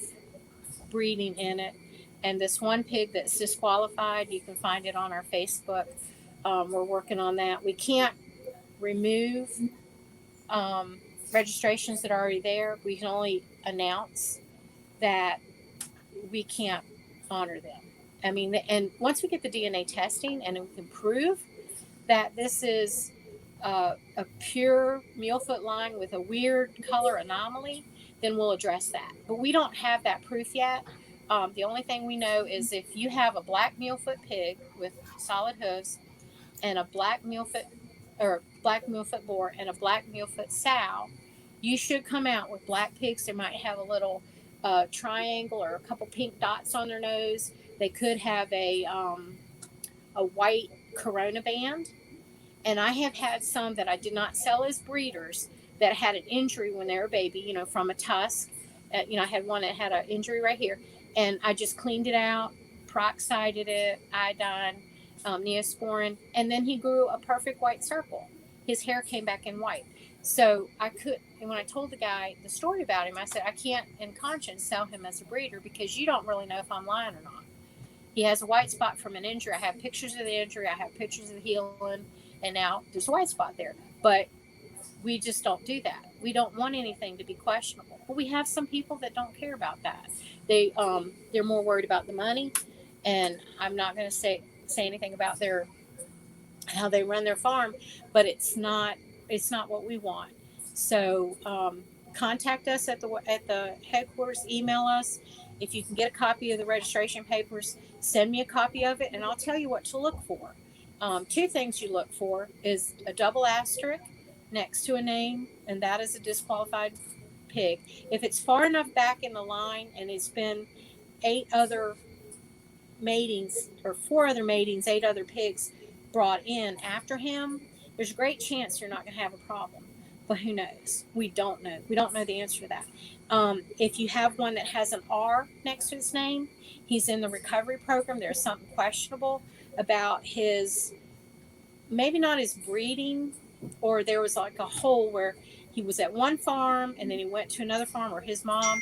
breeding in it. And this one pig that's disqualified, you can find it on our Facebook. We're working on that. We can't remove registrations that are already there. We can only announce that we can't honor them. And once we get the DNA testing and we can prove that this is a pure Mulefoot line with a weird color anomaly, then we'll address that. But we don't have that proof yet. The only thing we know is if you have a black Mulefoot pig with solid hooves and a black Mulefoot boar and a black Mulefoot sow, you should come out with black pigs. They might have a little triangle or a couple pink dots on their nose. They could have a white corona band. And I have had some that I did not sell as breeders that had an injury when they were a baby, from a tusk. I had one that had an injury right here. And I just cleaned it out, peroxided it, iodine, Neosporin. And then he grew a perfect white circle. His hair came back in white. So and when I told the guy the story about him, I said, I can't in conscience sell him as a breeder because you don't really know if I'm lying or not. He has a white spot from an injury. I have pictures of the injury. I have pictures of the healing. And now there's a white spot there. But we just don't do that. We don't want anything to be questionable. But we have some people that don't care about that. They're more worried about the money. And I'm not going to say anything about how they run their farm, but it's not what we want. So contact us at the headquarters, email us. If you can get a copy of the registration papers, send me a copy of it, and I'll tell you what to look for. 2 things you look for is a double asterisk next to a name, and that is a disqualified pig. If it's far enough back in the line and it's been 8 other matings or 4 other matings, 8 other pigs brought in after him, there's a great chance you're not going to have a problem. But who knows? We don't know. We don't know the answer to that. If you have one that has an R next to his name, he's in the recovery program. There's something questionable about maybe not his breeding, or there was like a hole where he was at one farm and then he went to another farm, or his mom.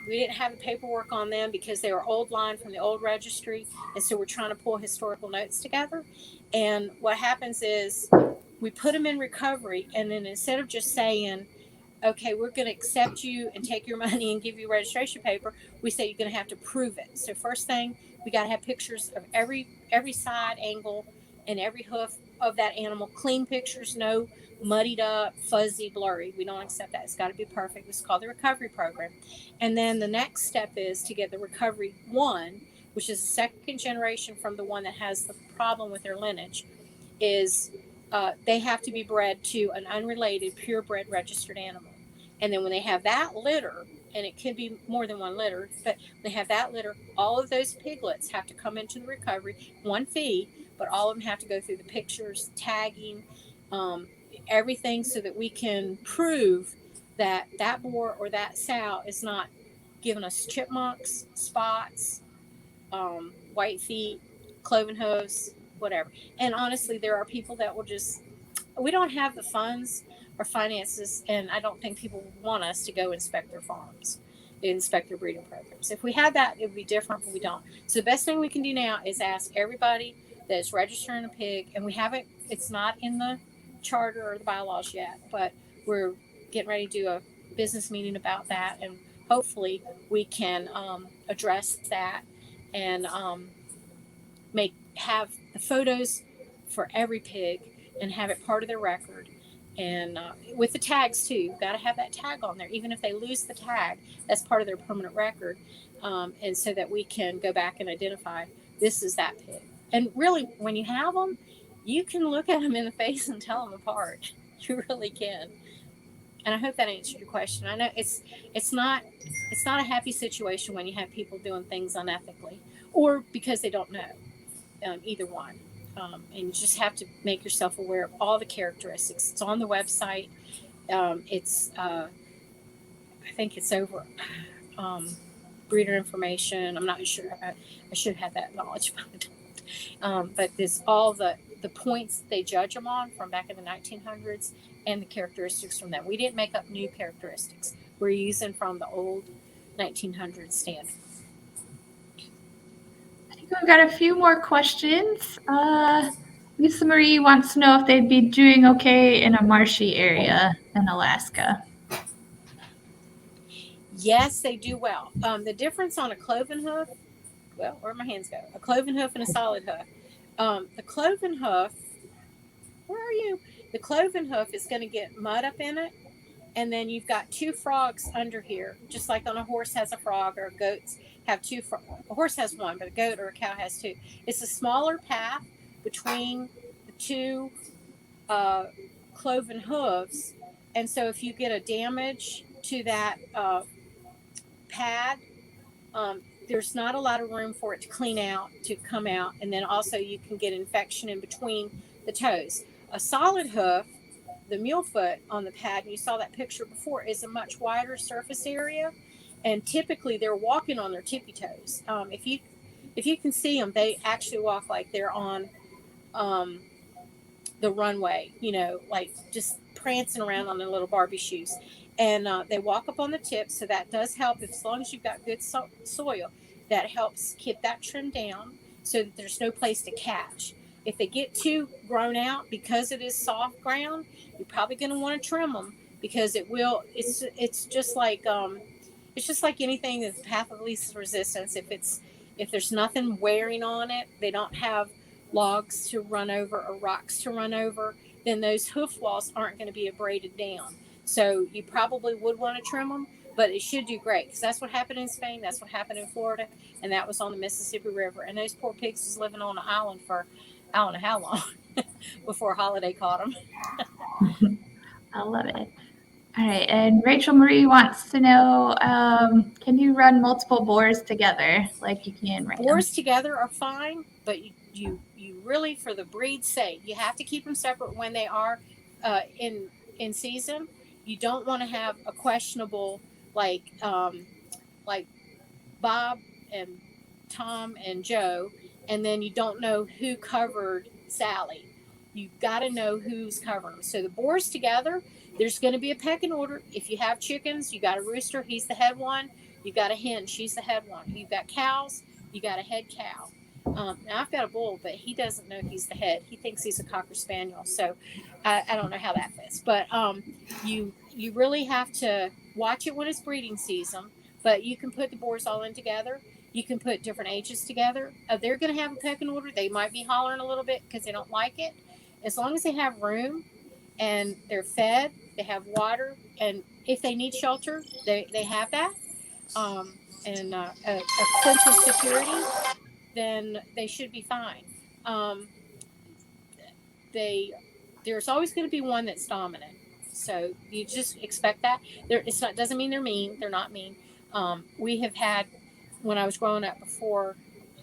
We didn't have the paperwork on them because they were old line from the old registry. And so we're trying to pull historical notes together. And what happens is we put them in recovery. And then instead of just saying, okay, we're going to accept you and take your money and give you registration paper, we say you're going to have to prove it. So first thing, we got to have pictures of every side angle and every hoof of that animal. Clean pictures, no muddied up, fuzzy, blurry. We don't accept that. It's got to be perfect. It's called the recovery program. And then the next step is to get the recovery 1, which is the second generation from the one that has the problem with their lineage, is they have to be bred to an unrelated, purebred registered animal. And then when they have that litter, and it can be more than one litter, but they have that litter, all of those piglets have to come into the recovery, 1 fee, but all of them have to go through the pictures, tagging, everything, so that we can prove that boar or that sow is not giving us chipmunks, spots, white feet, cloven hooves, whatever. And honestly, there are people that will we don't have the funds or finances, and I don't think people want us to go inspect their farms, inspect their breeding programs. If we had that, it would be different, but we don't. So the best thing we can do now is ask everybody that's registering a pig, and it's not in the charter or the bylaws yet, but we're getting ready to do a business meeting about that, and hopefully we can address that and have the photos for every pig and have it part of their record. And with the tags too, you've got to have that tag on there. Even if they lose the tag, that's part of their permanent record. And so that we can go back and identify this is that pig. And really, when you have them, you can look at them in the face and tell them apart. You really can. And I hope that answered your question. I know it's not a happy situation when you have people doing things unethically or because they don't know, either one. And you just have to make yourself aware of all the characteristics. It's on the website. I think it's over breeder information. I'm not sure. I should have that knowledge, but there's all the points they judge them on from back in the 1900s and the characteristics from them. We didn't make up new characteristics. We're using from the old 1900s standard. I think we've got a few more questions. Lisa Marie wants to know if they'd be doing okay in a marshy area in Alaska. Yes, they do well. The difference on a cloven hoof, where'd my hands go? A cloven hoof and a solid hoof. The cloven hoof where are you? The cloven hoof is going to get mud up in it. And then you've got 2 frogs under here, just like on a horse has a frog, or goats have 2 frogs. A horse has 1, but a goat or a cow has 2. It's a smaller path between the 2 cloven hooves. And so if you get a damage to that pad, there's not a lot of room for it to clean out, to come out. And then also you can get infection in between the toes. A solid hoof, the Mulefoot on the pad, and you saw that picture before, is a much wider surface area, and typically they're walking on their tippy toes. If you can see them, they actually walk like they're on the runway, like just prancing around on their little Barbie shoes. And they walk up on the tip, so that does help. As long as you've got good soil, that helps keep that trimmed down so that there's no place to catch. If they get too grown out, because it is soft ground, you're probably going to want to trim them, because it will. It's just like anything that's path of least resistance. If there's nothing wearing on it, they don't have logs to run over or rocks to run over, then those hoof walls aren't going to be abraded down. So you probably would want to trim them, but it should do great, because that's what happened in Spain, that's what happened in Florida, and that was on the Mississippi River. And those poor pigs was living on an island for I don't know how long before Holiday caught them. I love it. All right, and Rachel Marie wants to know, can you run multiple boars together like you can right now? Boars together are fine, but you really, for the breed's sake, you have to keep them separate when they are in season. You don't want to have a questionable like Bob and Tom and Joe, and then you don't know who covered Sally. You've got to know who's covering them. So the boars together, there's going to be a pecking order. If you have chickens, you got a rooster, he's the head one. You got a hen, she's the head one. You've got cows, you got a head cow. Now I've got a bull, but he doesn't know he's the head. He thinks he's a Cocker Spaniel. So I don't know how that fits. But you really have to watch it when it's breeding season. But you can put the boars all in together. You can put different ages together. They're going to have a pecking order. They might be hollering a little bit because they don't like it. As long as they have room and they're fed, they have water, and if they need shelter, they have that, and a sense of security, then they should be fine. There's always going to be one that's dominant, so you just expect that. Doesn't mean they're mean. They're not mean. We have had, when I was growing up before,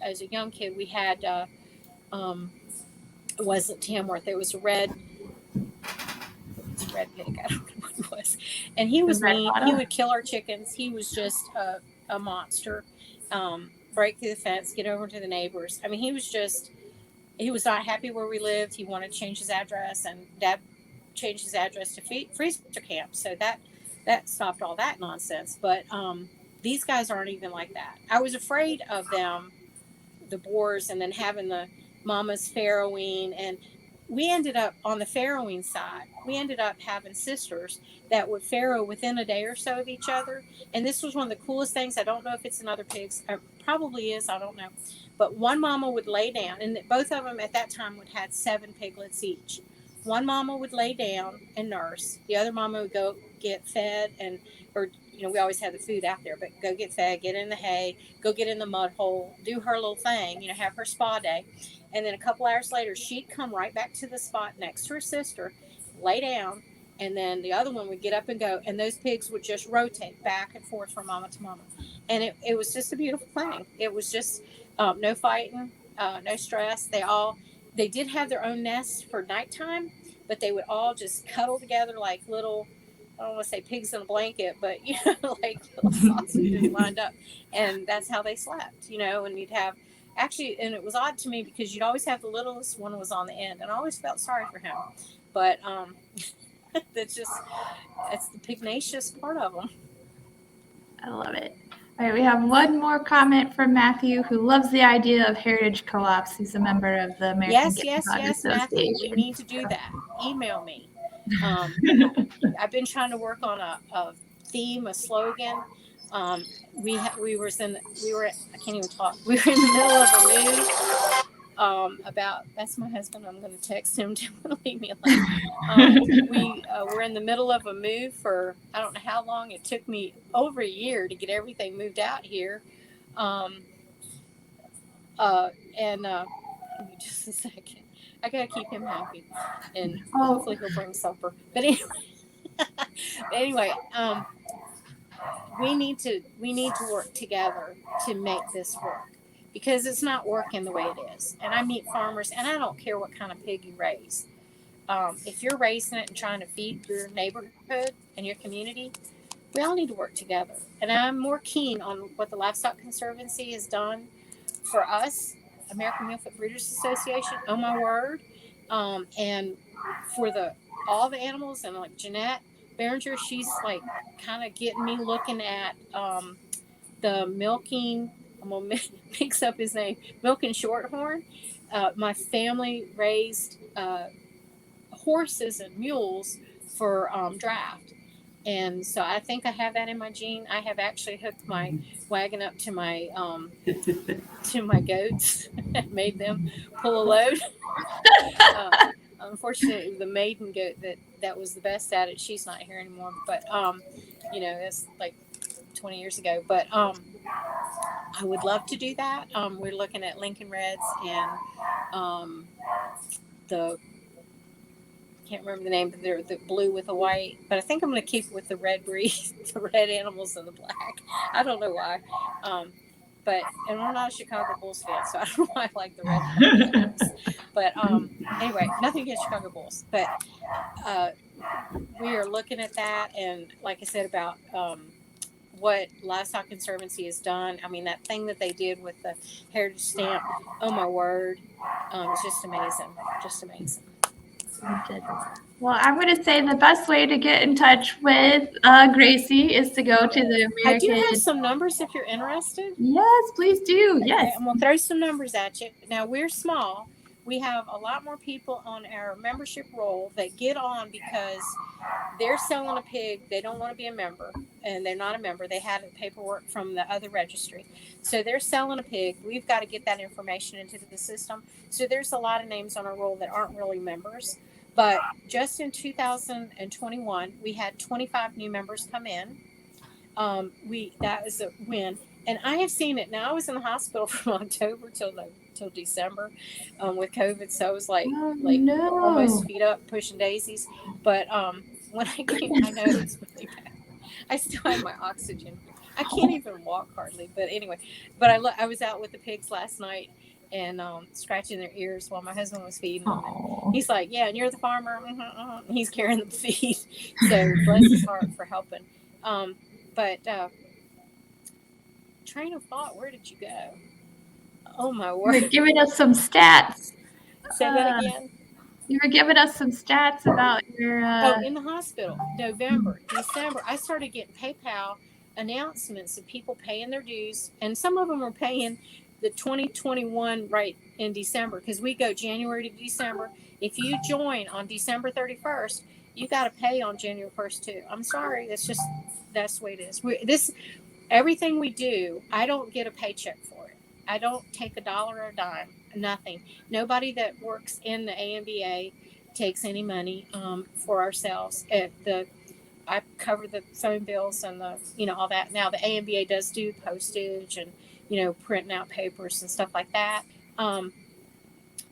as a young kid, we had it wasn't Tamworth. It was a red pig. I don't know what it was. And he was mean. He would kill our chickens. He was just a monster. Break through the fence, get over to the neighbors. I mean, he was not happy where we lived. He wanted to change his address, and Dad changed his address to freezer camp. So that stopped all that nonsense. But these guys aren't even like that. I was afraid of them, the boars, and then having the mama's farrowing, and we ended up on the farrowing side. We ended up having sisters that would farrow within a day or so of each other. And this was one of the coolest things. I don't know if it's in other pigs. It probably is. I don't know. But one mama would lay down, and both of them at that time would have 7 piglets each. One mama would lay down and nurse. The other mama would go get fed, we always had the food out there, but go get fed, get in the hay, go get in the mud hole, do her little thing, have her spa day. And then a couple hours later, she'd come right back to the spot next to her sister, lay down, and then the other one would get up and go, and those pigs would just rotate back and forth from mama to mama. And it was just a beautiful thing. It was just no fighting, no stress. They did have their own nests for nighttime, but they would all just cuddle together like little, I don't want to say pigs in a blanket, but like little sausages lined up, and that's how they slept. And you'd have and it was odd to me because you'd always have the littlest one was on the end, and I always felt sorry for him. But it's the pugnacious part of them. I love it. All right, we have one more comment from Matthew, who loves the idea of heritage co-ops. He's a member of the American Guinea Hogs Association. Matthew, we need to do that. Email me. I've been trying to work on a theme, a slogan. We were in the middle of a move, that's my husband. I'm going to text him to leave me alone. We're in the middle of a move for, I don't know how long. It took me over a year to get everything moved out here. Give me just a second. I got to keep him happy, and hopefully he'll bring supper. But anyway, we need to work together to make this work, because it's not working the way it is. And I meet farmers, and I don't care what kind of pig you raise. If you're raising it and trying to feed your neighborhood and your community, we all need to work together. And I'm more keen on what the Livestock Conservancy has done for us, American Mulefoot Breeders Association. Oh my word! And for all the animals, and like Jeanette Behringer, she's like kind of getting me looking at the milking. I'm gonna mix up his name. Milking Shorthorn. My family raised horses and mules for draft, and so I think I have that in my gene. I have actually hooked my wagon up to my goats and made them pull a load. Unfortunately, the maiden goat that was the best at it, she's not here anymore. But it's like 20 years ago. But I would love to do that. We're looking at Lincoln Reds and can't remember the name, but they're the blue with the white. But I think I'm going to keep it with the red breed, the red animals and the black. I don't know why. And I'm not a Chicago Bulls fan, so I don't know why I like the red animals. But anyway, nothing against Chicago Bulls. But we are looking at that, and like I said about what Livestock Conservancy has done. I mean, that thing that they did with the heritage stamp. Oh my word, it's just amazing, just amazing. Well, I'm going to say the best way to get in touch with Gracie is to go to the American. I do have some numbers if you're interested. Yes, please do. Yes. Okay, I'm going to throw some numbers at you. Now, we're small. We have a lot more people on our membership roll that get on because they're selling a pig. They don't want to be a member, and they're not a member. They had paperwork from the other registry. So they're selling a pig. We've got to get that information into the system. So there's a lot of names on our roll that aren't really members. But just in 2021, we had 25 new members come in. That was a win. And I have seen it. Now, I was in the hospital from October till December with COVID. So I was almost feet up pushing daisies. But when I came, I know it's really bad. I still have my oxygen. I can't even walk hardly. But anyway, I was out with the pigs last night and scratching their ears while my husband was feeding them. He's like, yeah, and you're the farmer. He's carrying the feed. So bless his heart for helping. Train of thought, where did you go? Oh my word. You're giving us some stats. Say that again. You were giving us some stats about your in the hospital. November, December, I started getting PayPal announcements of people paying their dues, and some of them were paying the 2021 right in December, because we go January to December. If you join on December 31st, you got to pay on January 1st too. I'm sorry, that's the way it is. Everything we do, I don't get a paycheck for it. I don't take $1 or a dime, nothing. Nobody that works in the AMBA takes any money for ourselves. I cover the phone bills and all that. Now the AMBA does do postage and printing out papers and stuff like that.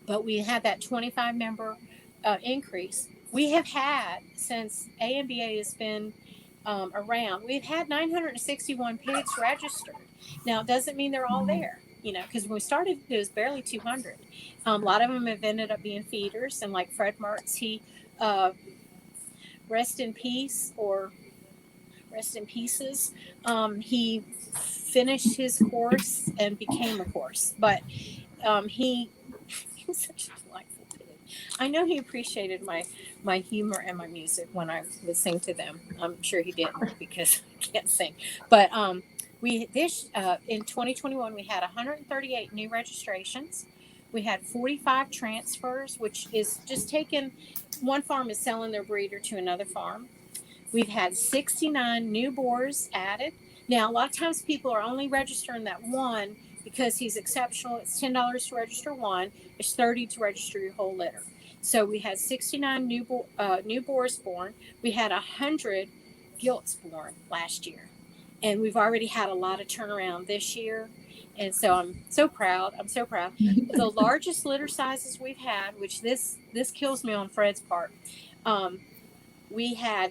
But we had that 25 member increase. We have had, since AMBA has been around, we've had 961 pigs registered. Now, it doesn't mean they're all there, because when we started, it was barely 200. A lot of them have ended up being feeders, and like Fred Mertz, he rest in peace or rest in pieces. He finished his course and became a horse, but he was such a delightful pig. I know he appreciated my humor and my music when I would sing to them. I'm sure he didn't, because I can't sing. But in 2021 we had 138 new registrations. We had 45 transfers, which is just taking one farm is selling their breeder to another farm. We've had 69 new boars added. Now, a lot of times people are only registering that one because he's exceptional. It's $10 to register one. It's $30 to register your whole litter. So we had 69 new boars born. We had 100 gilts born last year. And we've already had a lot of turnaround this year. And so I'm so proud. The largest litter sizes we've had, which this kills me on Fred's part, we had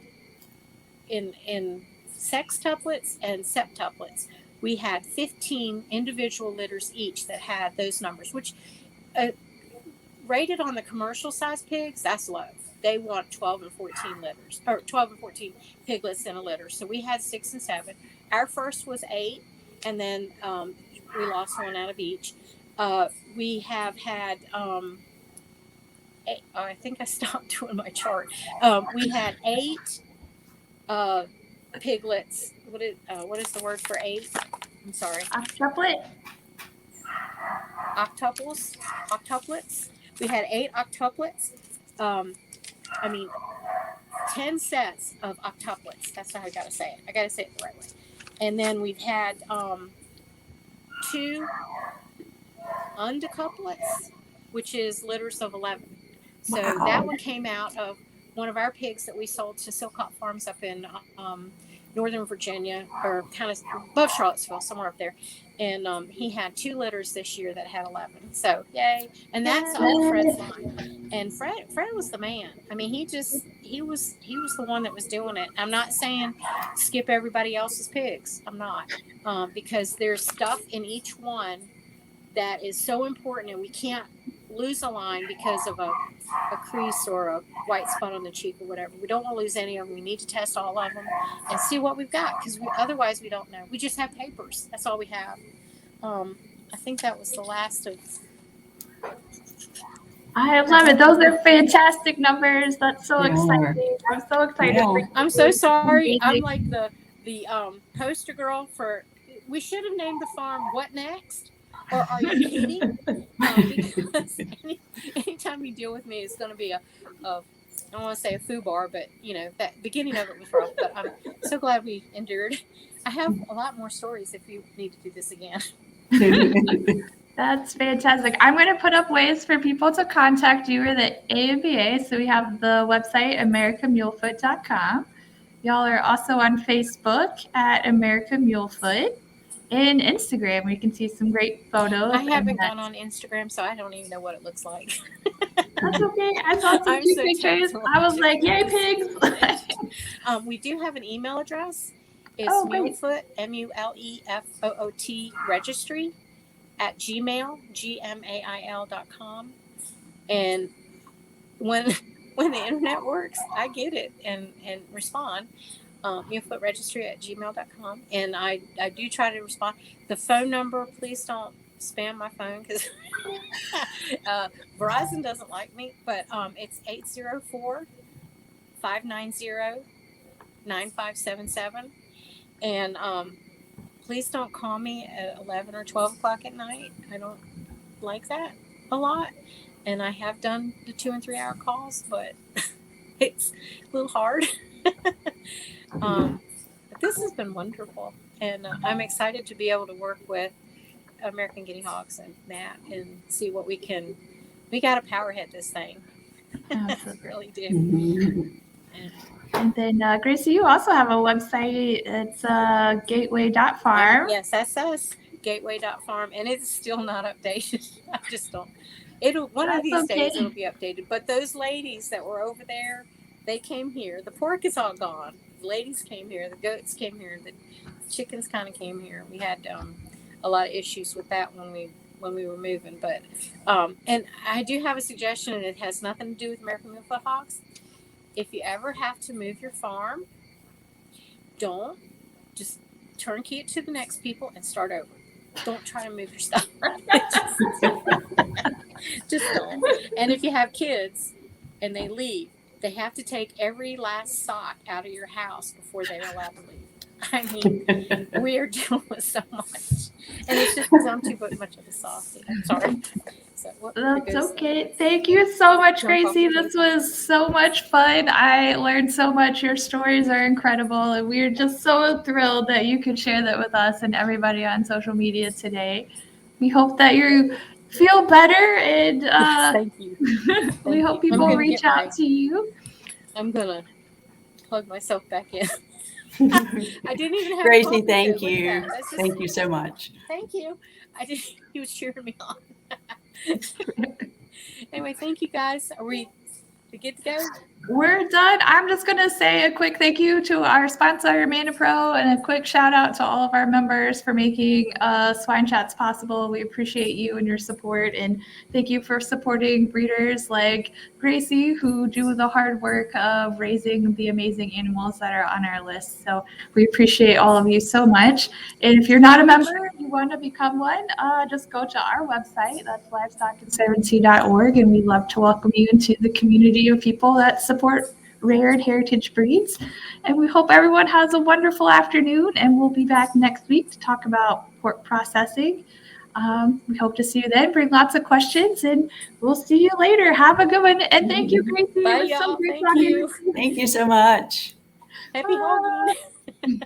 in sextuplets and septuplets, we had 15 individual litters each that had those numbers, which rated on the commercial size pigs, that's low. They want 12 and 14 litters, or 12 and 14 piglets in a litter. So we had 6 and 7. Our first was 8, and then we lost one out of each. We have had, I think I stopped doing my chart. We had 8 piglets. What is the word for 8? I'm sorry. Octuplets. We had 8 octuplets. 10 sets of octuplets. That's how I gotta say it. I gotta say it the right way. And then we've had 2 undecuplets, which is litters of 11. So that one came out of one of our pigs that we sold to Silcott Farms up in Northern Virginia, or kind of above Charlottesville, somewhere up there. And he had 2 litters this year that had 11. So yay! And that's on Fred's line. And Fred was the man. I mean, he was the one that was doing it. I'm not saying skip everybody else's pigs. I'm not, because there's stuff in each one that is so important, and we can't lose a line because of a crease or a white spot on the cheek or whatever. We don't want to lose any of them. We need to test all of them and see what we've got, because otherwise we don't know. We just have papers. That's all we have. I think that was the last of. I love it. Those are fantastic numbers. That's so exciting. I'm so excited. Yeah. I'm so sorry. I'm like the poster girl for. We should have named the farm "What Next?" Or "Are You Kidding?" Because anytime you deal with me, it's going to be I don't want to say a foobar, but that beginning of it was rough. But I'm so glad we endured. I have a lot more stories if you need to do this again. That's fantastic. I'm going to put up ways for people to contact you or the AMBA. So we have the website, AmericanMulefoot.com. Y'all are also on Facebook at American Mulefoot, and Instagram, where you can see some great photos. I haven't gone on Instagram, so I don't even know what it looks like. That's okay. I saw some cute pictures. I was like, yay, pigs. We do have an email address. It's Mulefoot, MULEFOOT registry at gmail.com. And when the internet works, I get it and respond. Mulefoot registry at gmail.com. And I do try to respond. The phone number, please don't spam my phone, because Verizon doesn't like me, but it's 804-590-9577. And please don't call me at 11 or 12 o'clock at night. I don't like that a lot. And I have done the 2 and 3 hour calls, but it's a little hard. But this has been wonderful. And I'm excited to be able to work with American Guinea Hogs and Matt and see what we got to powerhead this thing. Absolutely. Really do. And then, Gracie, you also have a website. It's gateway.farm. Yes, that's us, gateway.farm. And it's still not updated. I just don't. One of these days it'll be updated. But those ladies that were over there, they came here. The pork is all gone. The ladies came here. The goats came here. The chickens kind of came here. We had a lot of issues with that when we were moving. But and I do have a suggestion, and it has nothing to do with American Mulefoot Hogs. If you ever have to move your farm, don't just turnkey it to the next people and start over. Don't try to move your stuff. Just don't. And if you have kids and they leave, they have to take every last sock out of your house before they're allowed to leave. I mean, we are dealing with so much. And it's just because I'm too much of a softie. I'm sorry. So, that's okay. Thank you so much, Gracie. This was so much fun. I learned so much. Your stories are incredible. And we're just so thrilled that you could share that with us and everybody on social media today. we hope that you feel better, and Thank you. we Thank hope you. I'm people gonna reach get out my- to you. I'm gonna plug myself back in. I didn't even have Gracie, coffee thank yet. Look at you. that. That's just- Thank you so much. Thank you. He was cheering me on. Anyway, thank you guys. Are we good to go? We're done. I'm just going to say a quick thank you to our sponsor, ManaPro, and a quick shout out to all of our members for making Swine Chats possible. We appreciate you and your support, and thank you for supporting breeders like Gracie, who do the hard work of raising the amazing animals that are on our list. So we appreciate all of you so much. And if you're not a member and you want to become one, just go to our website. That's livestockconservancy.org, and we'd love to welcome you into the community of people that support rare and heritage breeds. And we hope everyone has a wonderful afternoon, and we'll be back next week to talk about pork processing. We hope to see you then. Bring lots of questions, and we'll see you later. Have a good one. And thank you, Gracie. Bye, It was so y'all. great Thank talking you. with you. Thank you so much. Happy hogging.